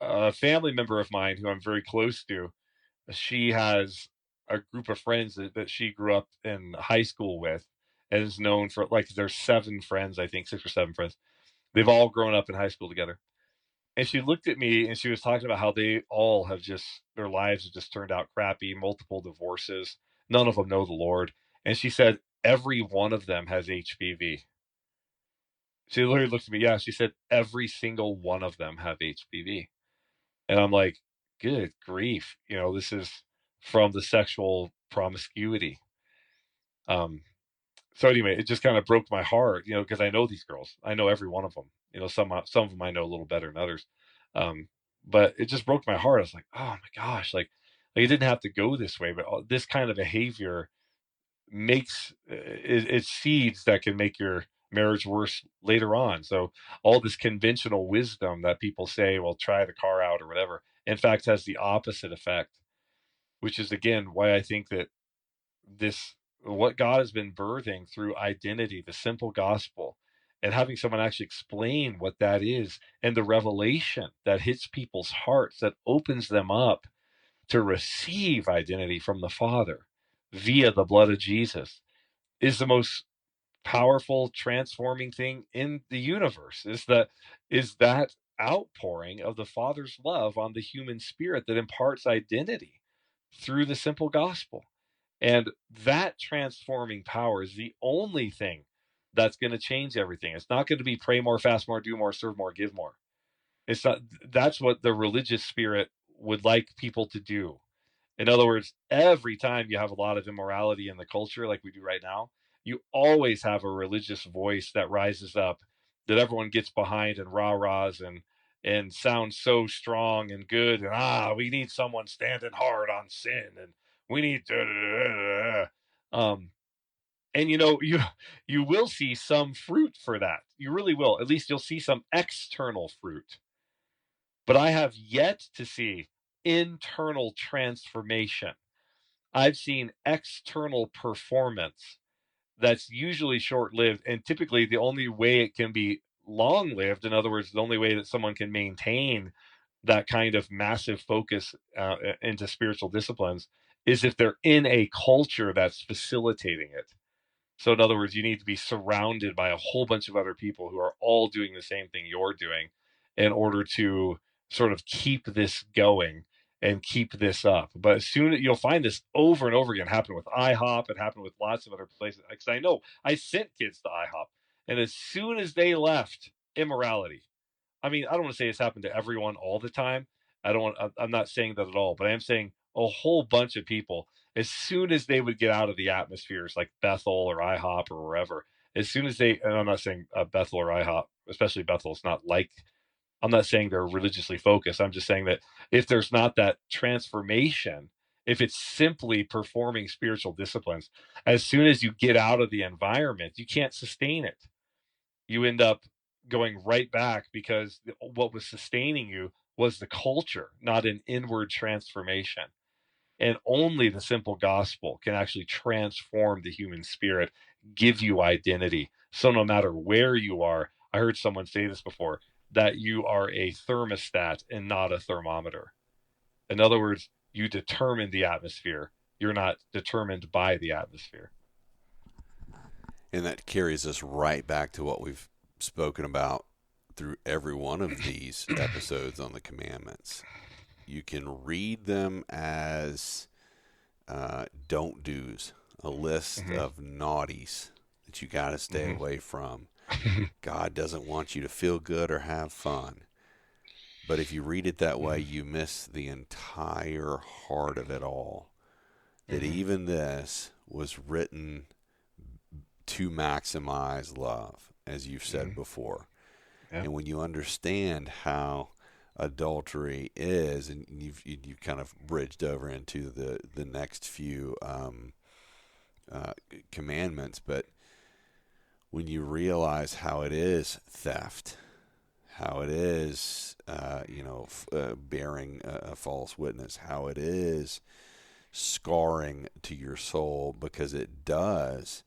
a family member of mine who I'm very close to, she has a group of friends that she grew up in high school with, and is known for like there's 7 friends, I think 6 or 7 friends. They've all grown up in high school together. And she looked at me and she was talking about how they all have just their lives have just turned out crappy, multiple divorces. None of them know the Lord. And she said every one of them has HPV. She literally looked at me. Yeah, she said every single one of them have HPV. And I'm like, good grief. This is from the sexual promiscuity. Um, so anyway, it just kind of broke my heart, because I know these girls. I know every one of them. Some of them I know a little better than others. Um, but it just broke my heart. I was like, oh my gosh, like it didn't have to go this way, but this kind of behavior makes it seeds that can make your marriage worse later on. So all this conventional wisdom that people say, well, try the car out or whatever, in fact, has the opposite effect, which is again why I think that this what God has been birthing through identity, the simple gospel, and having someone actually explain what that is and the revelation that hits people's hearts, that opens them up to receive identity from the Father via the blood of Jesus, is the most powerful transforming thing in the universe. Is that outpouring of the Father's love on the human spirit that imparts identity through the simple gospel. And that transforming power is the only thing that's going to change everything. It's not going to be pray more, fast more, do more, serve more, give more. It's not. That's what the religious spirit would like people to do. In other words, every time you have a lot of immorality in the culture, like we do right now, you always have a religious voice that rises up that everyone gets behind and rah-rahs and sounds so strong and good. And we need someone standing hard on sin, and we need da, da, da, da, da. And you will see some fruit for that. You really will. At least you'll see some external fruit. But I have yet to see internal transformation. I've seen external performance that's usually short lived, and typically the only way it can be long lived, in other words, the only way that someone can maintain that kind of massive focus into spiritual disciplines is if they're in a culture that's facilitating it. So in other words, you need to be surrounded by a whole bunch of other people who are all doing the same thing you're doing in order to sort of keep this going and keep this up. But as soon you'll find this over and over again happen with IHOP, it happened with lots of other places. Because I know I sent kids to IHOP, and as soon as they left, immorality. I mean, I don't want to say it's happened to everyone all the time. I don't want. I'm not saying that at all. But I am saying a whole bunch of people, as soon as they would get out of the atmospheres like Bethel or IHOP or wherever, as soon as they, and I'm not saying Bethel or IHOP, especially Bethel, it's not like, I'm not saying they're religiously focused. I'm just saying that if there's not that transformation, if it's simply performing spiritual disciplines, as soon as you get out of the environment, you can't sustain it. You end up going right back because what was sustaining you was the culture, not an inward transformation. And only the simple gospel can actually transform the human spirit, give you identity. So no matter where you are, I heard someone say this before, that you are a thermostat and not a thermometer. In other words, you determine the atmosphere. You're not determined by the atmosphere. And that carries us right back to what we've spoken about through every one of these episodes on the commandments. You can read them as don't do's, a list Mm-hmm. of naughties that you got to stay away from. God doesn't want you to feel good or have fun. But if you read it that way, you miss the entire heart of it all. That Mm-hmm. even this was written to maximize love, as you've said Mm-hmm. before. Yeah. And when you understand how adultery is, and you've kind of bridged over into the next few commandments, but when you realize how it is theft, how it is, bearing a false witness, how it is scarring to your soul, because it does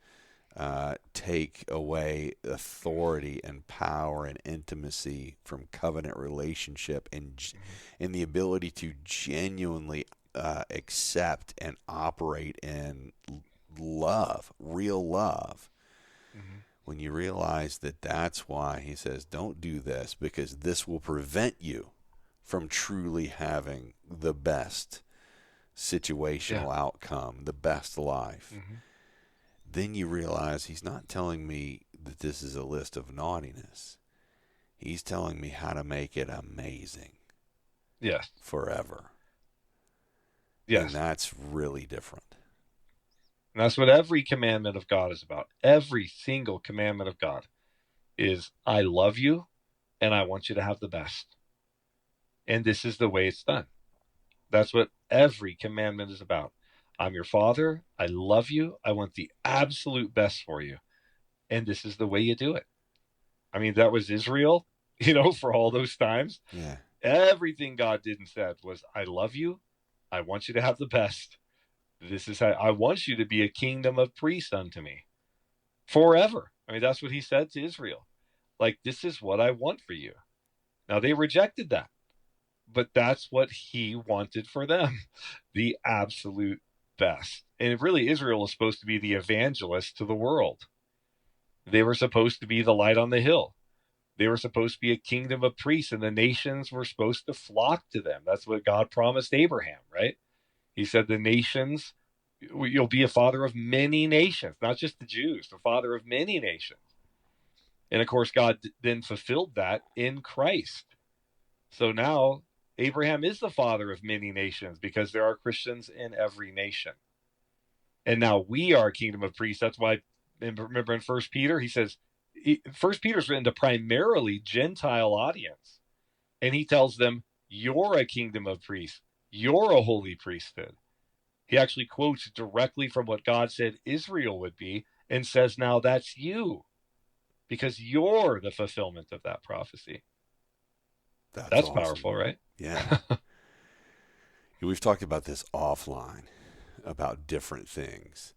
take away authority and power and intimacy from covenant relationship, and the ability to genuinely accept and operate in love, real love. Mm-hmm. When you realize that that's why he says, don't do this, because this will prevent you from truly having the best Yeah. situational outcome, the best life. Mm-hmm. Then you realize he's not telling me that this is a list of naughtiness. He's telling me how to make it amazing Yes. forever. And Yes. that's really different. And that's what every commandment of God is about. Every single commandment of God is, I love you and I want you to have the best. And this is the way it's done. That's what every commandment is about. I'm your father. I love you. I want the absolute best for you. And this is the way you do it. I mean, that was Israel, for all those times. Yeah. Everything God did and said was, I love you. I want you to have the best. This is how I want you to be a kingdom of priests unto me forever. I mean, that's what he said to Israel. Like, this is what I want for you. Now, they rejected that, but that's what he wanted for them, the absolute best. And really, Israel is supposed to be the evangelist to the world. They were supposed to be the light on the hill. They were supposed to be a kingdom of priests, and the nations were supposed to flock to them. That's what God promised Abraham, right? He said, the nations, you'll be a father of many nations, not just the Jews, the father of many nations. And of course, God then fulfilled that in Christ. So now Abraham is the father of many nations because there are Christians in every nation. And now we are a kingdom of priests. That's why, remember in First Peter, he says, First Peter is written to primarily Gentile audience. And he tells them, you're a kingdom of priests. You're a holy priesthood. He actually quotes directly from what God said Israel would be and says, now that's you because you're the fulfillment of that prophecy. That's That's awesome. powerful, right? Yeah. We've talked about this offline, about different things.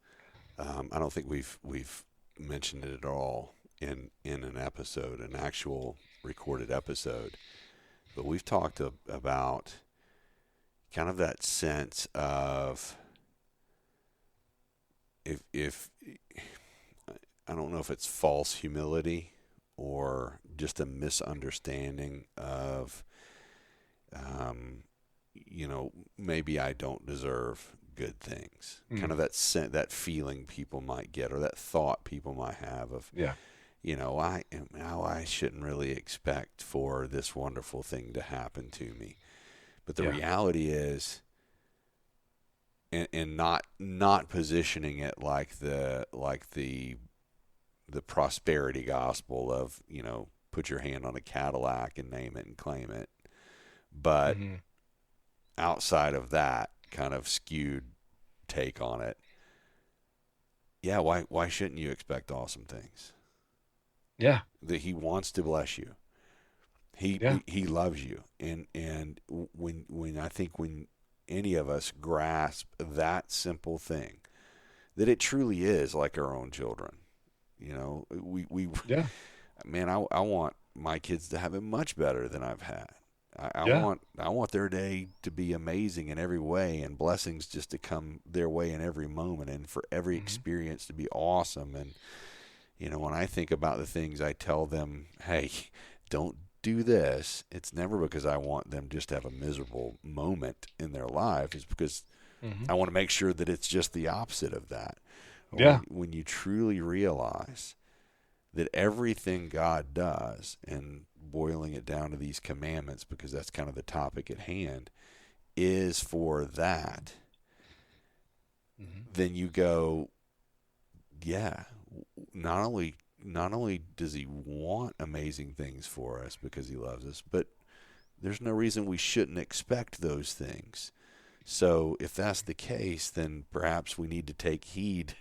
I don't think we've mentioned it at all in an episode, an actual recorded episode. But we've talked about kind of that sense of if I don't know if it's false humility or just a misunderstanding of, um, maybe I don't deserve good things. Kind Mm. of that feeling people might get, or that thought people might have of, Yeah. I shouldn't really expect for this wonderful thing to happen to me. But the Yeah. reality is, and not positioning it like the prosperity gospel of, put your hand on a Cadillac and name it and claim it, but Hmm. outside of that kind of skewed take on it, yeah, why shouldn't you expect awesome things? Yeah. That he wants to bless you. He Yeah. he loves you, and when I think when any of us grasp that simple thing, that it truly is like our own children. We Yeah. man, I want my kids to have it much better than I've had. I Yeah. want their day to be amazing in every way, and blessings just to come their way in every moment, and for every Hmm. experience to be awesome. And when I think about the things I tell them, hey, don't do this, it's never because I want them just to have a miserable moment in their life. It's because Hmm. I want to make sure that it's just the opposite of that. Yeah. When you truly realize that everything God does, and boiling it down to these commandments, because that's kind of the topic at hand, is for that, Hmm. then you go, yeah, not only does he want amazing things for us because he loves us, but there's no reason we shouldn't expect those things. So if that's the case, then perhaps we need to take heed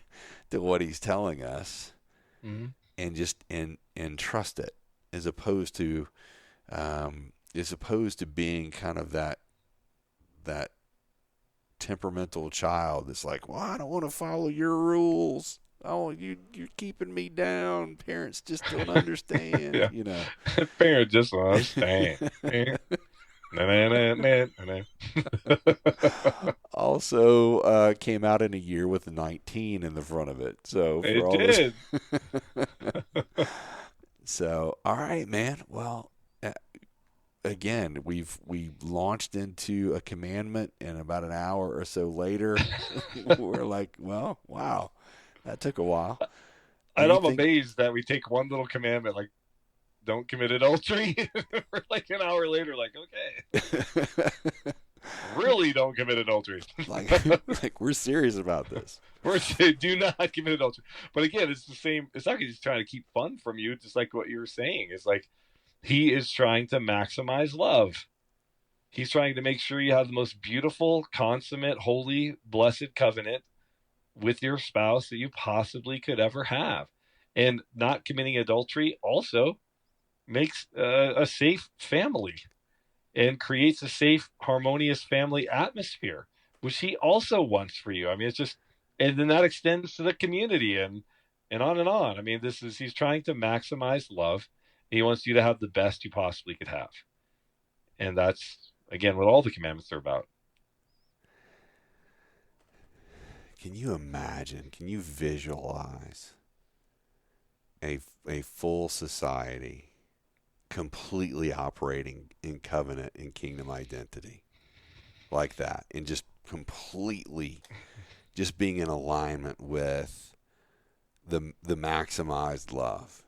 to what he's telling us, Hmm. and just and trust it, as opposed to being kind of that temperamental child that's like, well, I don't want to follow your rules. Oh, you're keeping me down. Parents just don't understand, Yeah. Parents just don't understand. Eh? Na, na, na, na, na, na. Also, came out in a year with a 19 in the front of it. So for It all those, did. so all right, man. Well, uh, again, we launched into a commandment, and about an hour or so later, we're like, well, wow, that took a while. And I'm Anything? amazed that we take one little commandment like don't commit adultery. We're like an hour later, like, okay, really don't commit adultery. like like we're serious about this. We're saying do not commit adultery. But again, it's the same. It's not like he's trying to keep fun from you. Just like what you were saying. It's like he is trying to maximize love. He's trying to make sure you have the most beautiful, consummate, holy, blessed covenant with your spouse that you possibly could ever have. And not committing adultery also makes a safe family and creates a safe, harmonious family atmosphere, which he also wants for you. I mean, it's just, and then that extends to the community and on and on. I mean, this is he's trying to maximize love. He wants you to have the best you possibly could have, and that's again what all the commandments are about. Can you imagine? Can you visualize a full society completely operating in covenant and kingdom identity like that, and just completely just being in alignment with the maximized love?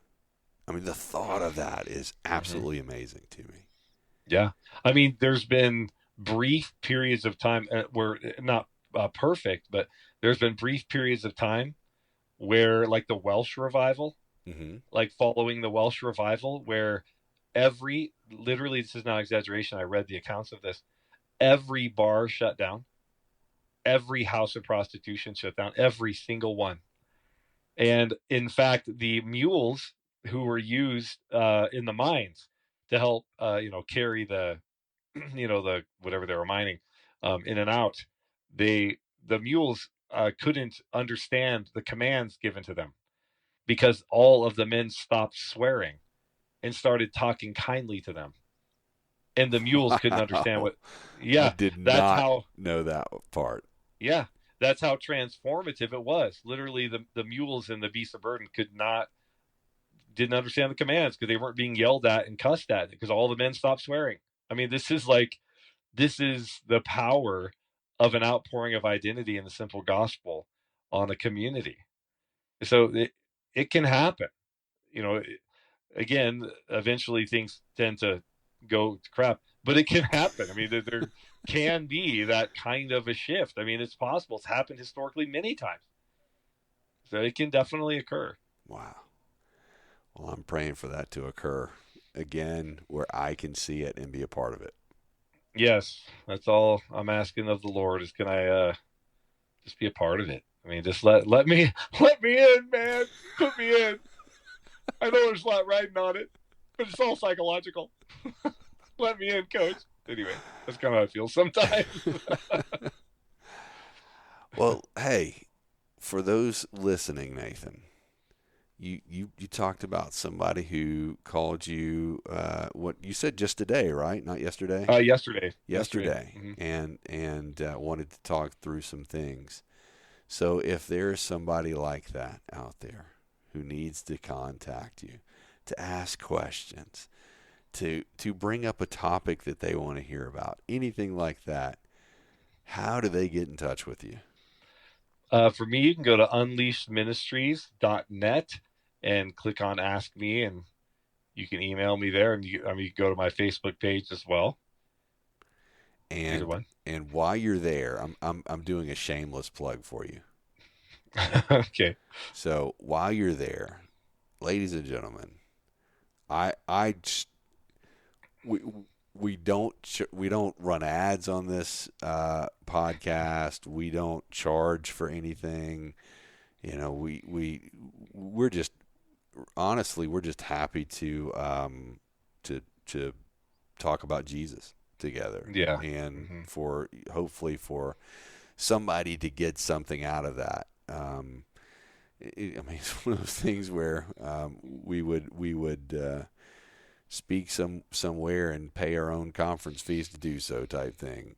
I mean, the thought of that is Mm-hmm. absolutely amazing to me. Yeah, I mean, there's been brief periods of time where not perfect, but there's been brief periods of time where, like the Welsh revival, Mm-hmm. like following the Welsh revival, where every literally, this is not exaggeration. I read the accounts of this. Every bar shut down, every house of prostitution shut down, every single one. And in fact, the mules who were used in the mines to help, carry the, the whatever they were mining in and out, they the mules couldn't understand the commands given to them because all of the men stopped swearing and started talking kindly to them. And the mules couldn't understand Wow. what, I yeah, did that's not how, know that part. yeah, That's how transformative it was. Literally, the mules and the beasts of burden didn't understand the commands because they weren't being yelled at and cussed at because all the men stopped swearing. I mean, this is the power of an outpouring of identity in the simple gospel on a community. So it can happen. You know, again, eventually things tend to go to crap, but it can happen. I mean, there can be that kind of a shift. I mean, it's possible. It's happened historically many times. So it can definitely occur. Wow. Well, I'm praying for that to occur again where I can see it and be a part of it. Yes, that's all I'm asking of the Lord is can I just be a part of it. I mean, just let me let me in, man. Put me in. I know there's a lot riding on it, but it's all psychological. Let me in, coach. Anyway, that's kind of how I feel sometimes. Well, hey, for those listening, Nathan, you talked about somebody who called you what you said just today, right? Not yesterday. Yesterday. Yesterday, Mm-hmm. and wanted to talk through some things. So if there's somebody like that out there who needs to contact you, to ask questions, to bring up a topic that they want to hear about, anything like that, how do they get in touch with you? For me, you can go to unleashedministries.net and click on Ask Me, and you can email me there. And you can go to my Facebook page as well. Either And one. and while you're there, I'm doing a shameless plug for you. Okay. So while you're there, ladies and gentlemen, I we we don't run ads on this podcast. We don't charge for anything. You know, we're just honestly we're just happy to talk about Jesus together, Yeah. and Mm-hmm. for hopefully for somebody to get something out of that. I mean, it's one of those things where we would speak somewhere and pay our own conference fees to do so, type thing.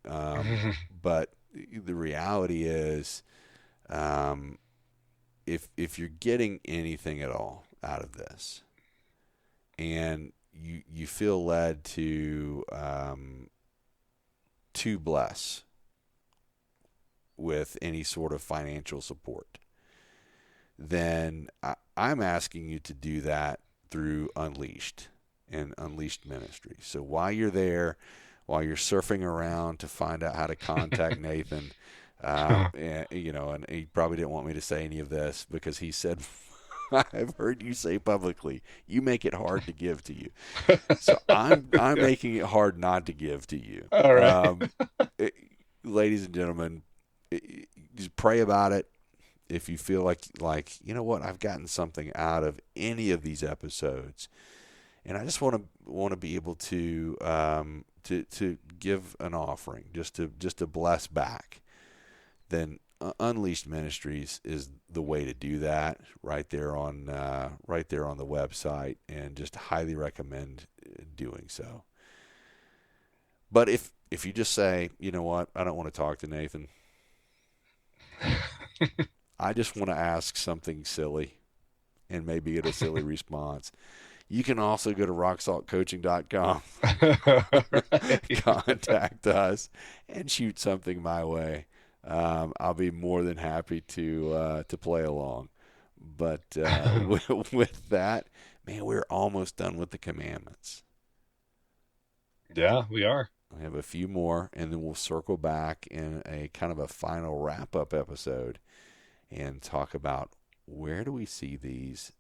But the reality is, if you're getting anything at all out of this, and you feel led to bless with any sort of financial support, then I'm asking you to do that through Unleashed and Unleashed Ministry. So while you're there, while you're surfing around to find out how to contact Nathan, and he probably didn't want me to say any of this because he said, I've heard you say publicly, you make it hard to give to you. So I'm making it hard not to give to you. All right. Ladies and gentlemen, just pray about it. If you feel like you know what, I've gotten something out of any of these episodes, and I just want to be able to give an offering, just to bless back, then Unleashed Ministries is the way to do that. Right there on the website, and just highly recommend doing so. But if you just say, you know what, I don't want to talk to Nathan, I just want to ask something silly and maybe get a silly response, you can also go to rocksaltcoaching.com, Right. contact us, and shoot something my way. I'll be more than happy to play along. But with that, man, we're almost done with the commandments. Yeah, we are. We have a few more, and then we'll circle back in a kind of a final wrap-up episode and talk about where do we see these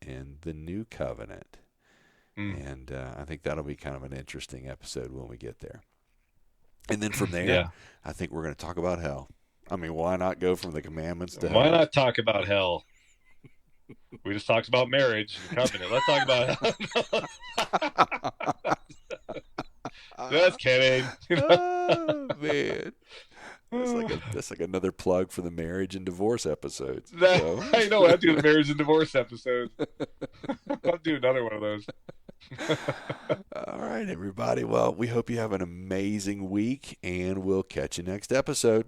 in the new covenant. And I think that'll be kind of an interesting episode when we get there. And then from there, Yeah. I think we're going to talk about hell. I mean, why not go from the commandments to Why hell? not talk about hell? We just talked about marriage and covenant. Let's talk about hell. Just kidding. Oh, man. That's like another plug for the marriage and divorce episodes. So. I know. I'll do the marriage and divorce episode. I'll do another one of those. All right, everybody. Well, we hope you have an amazing week, and we'll catch you next episode.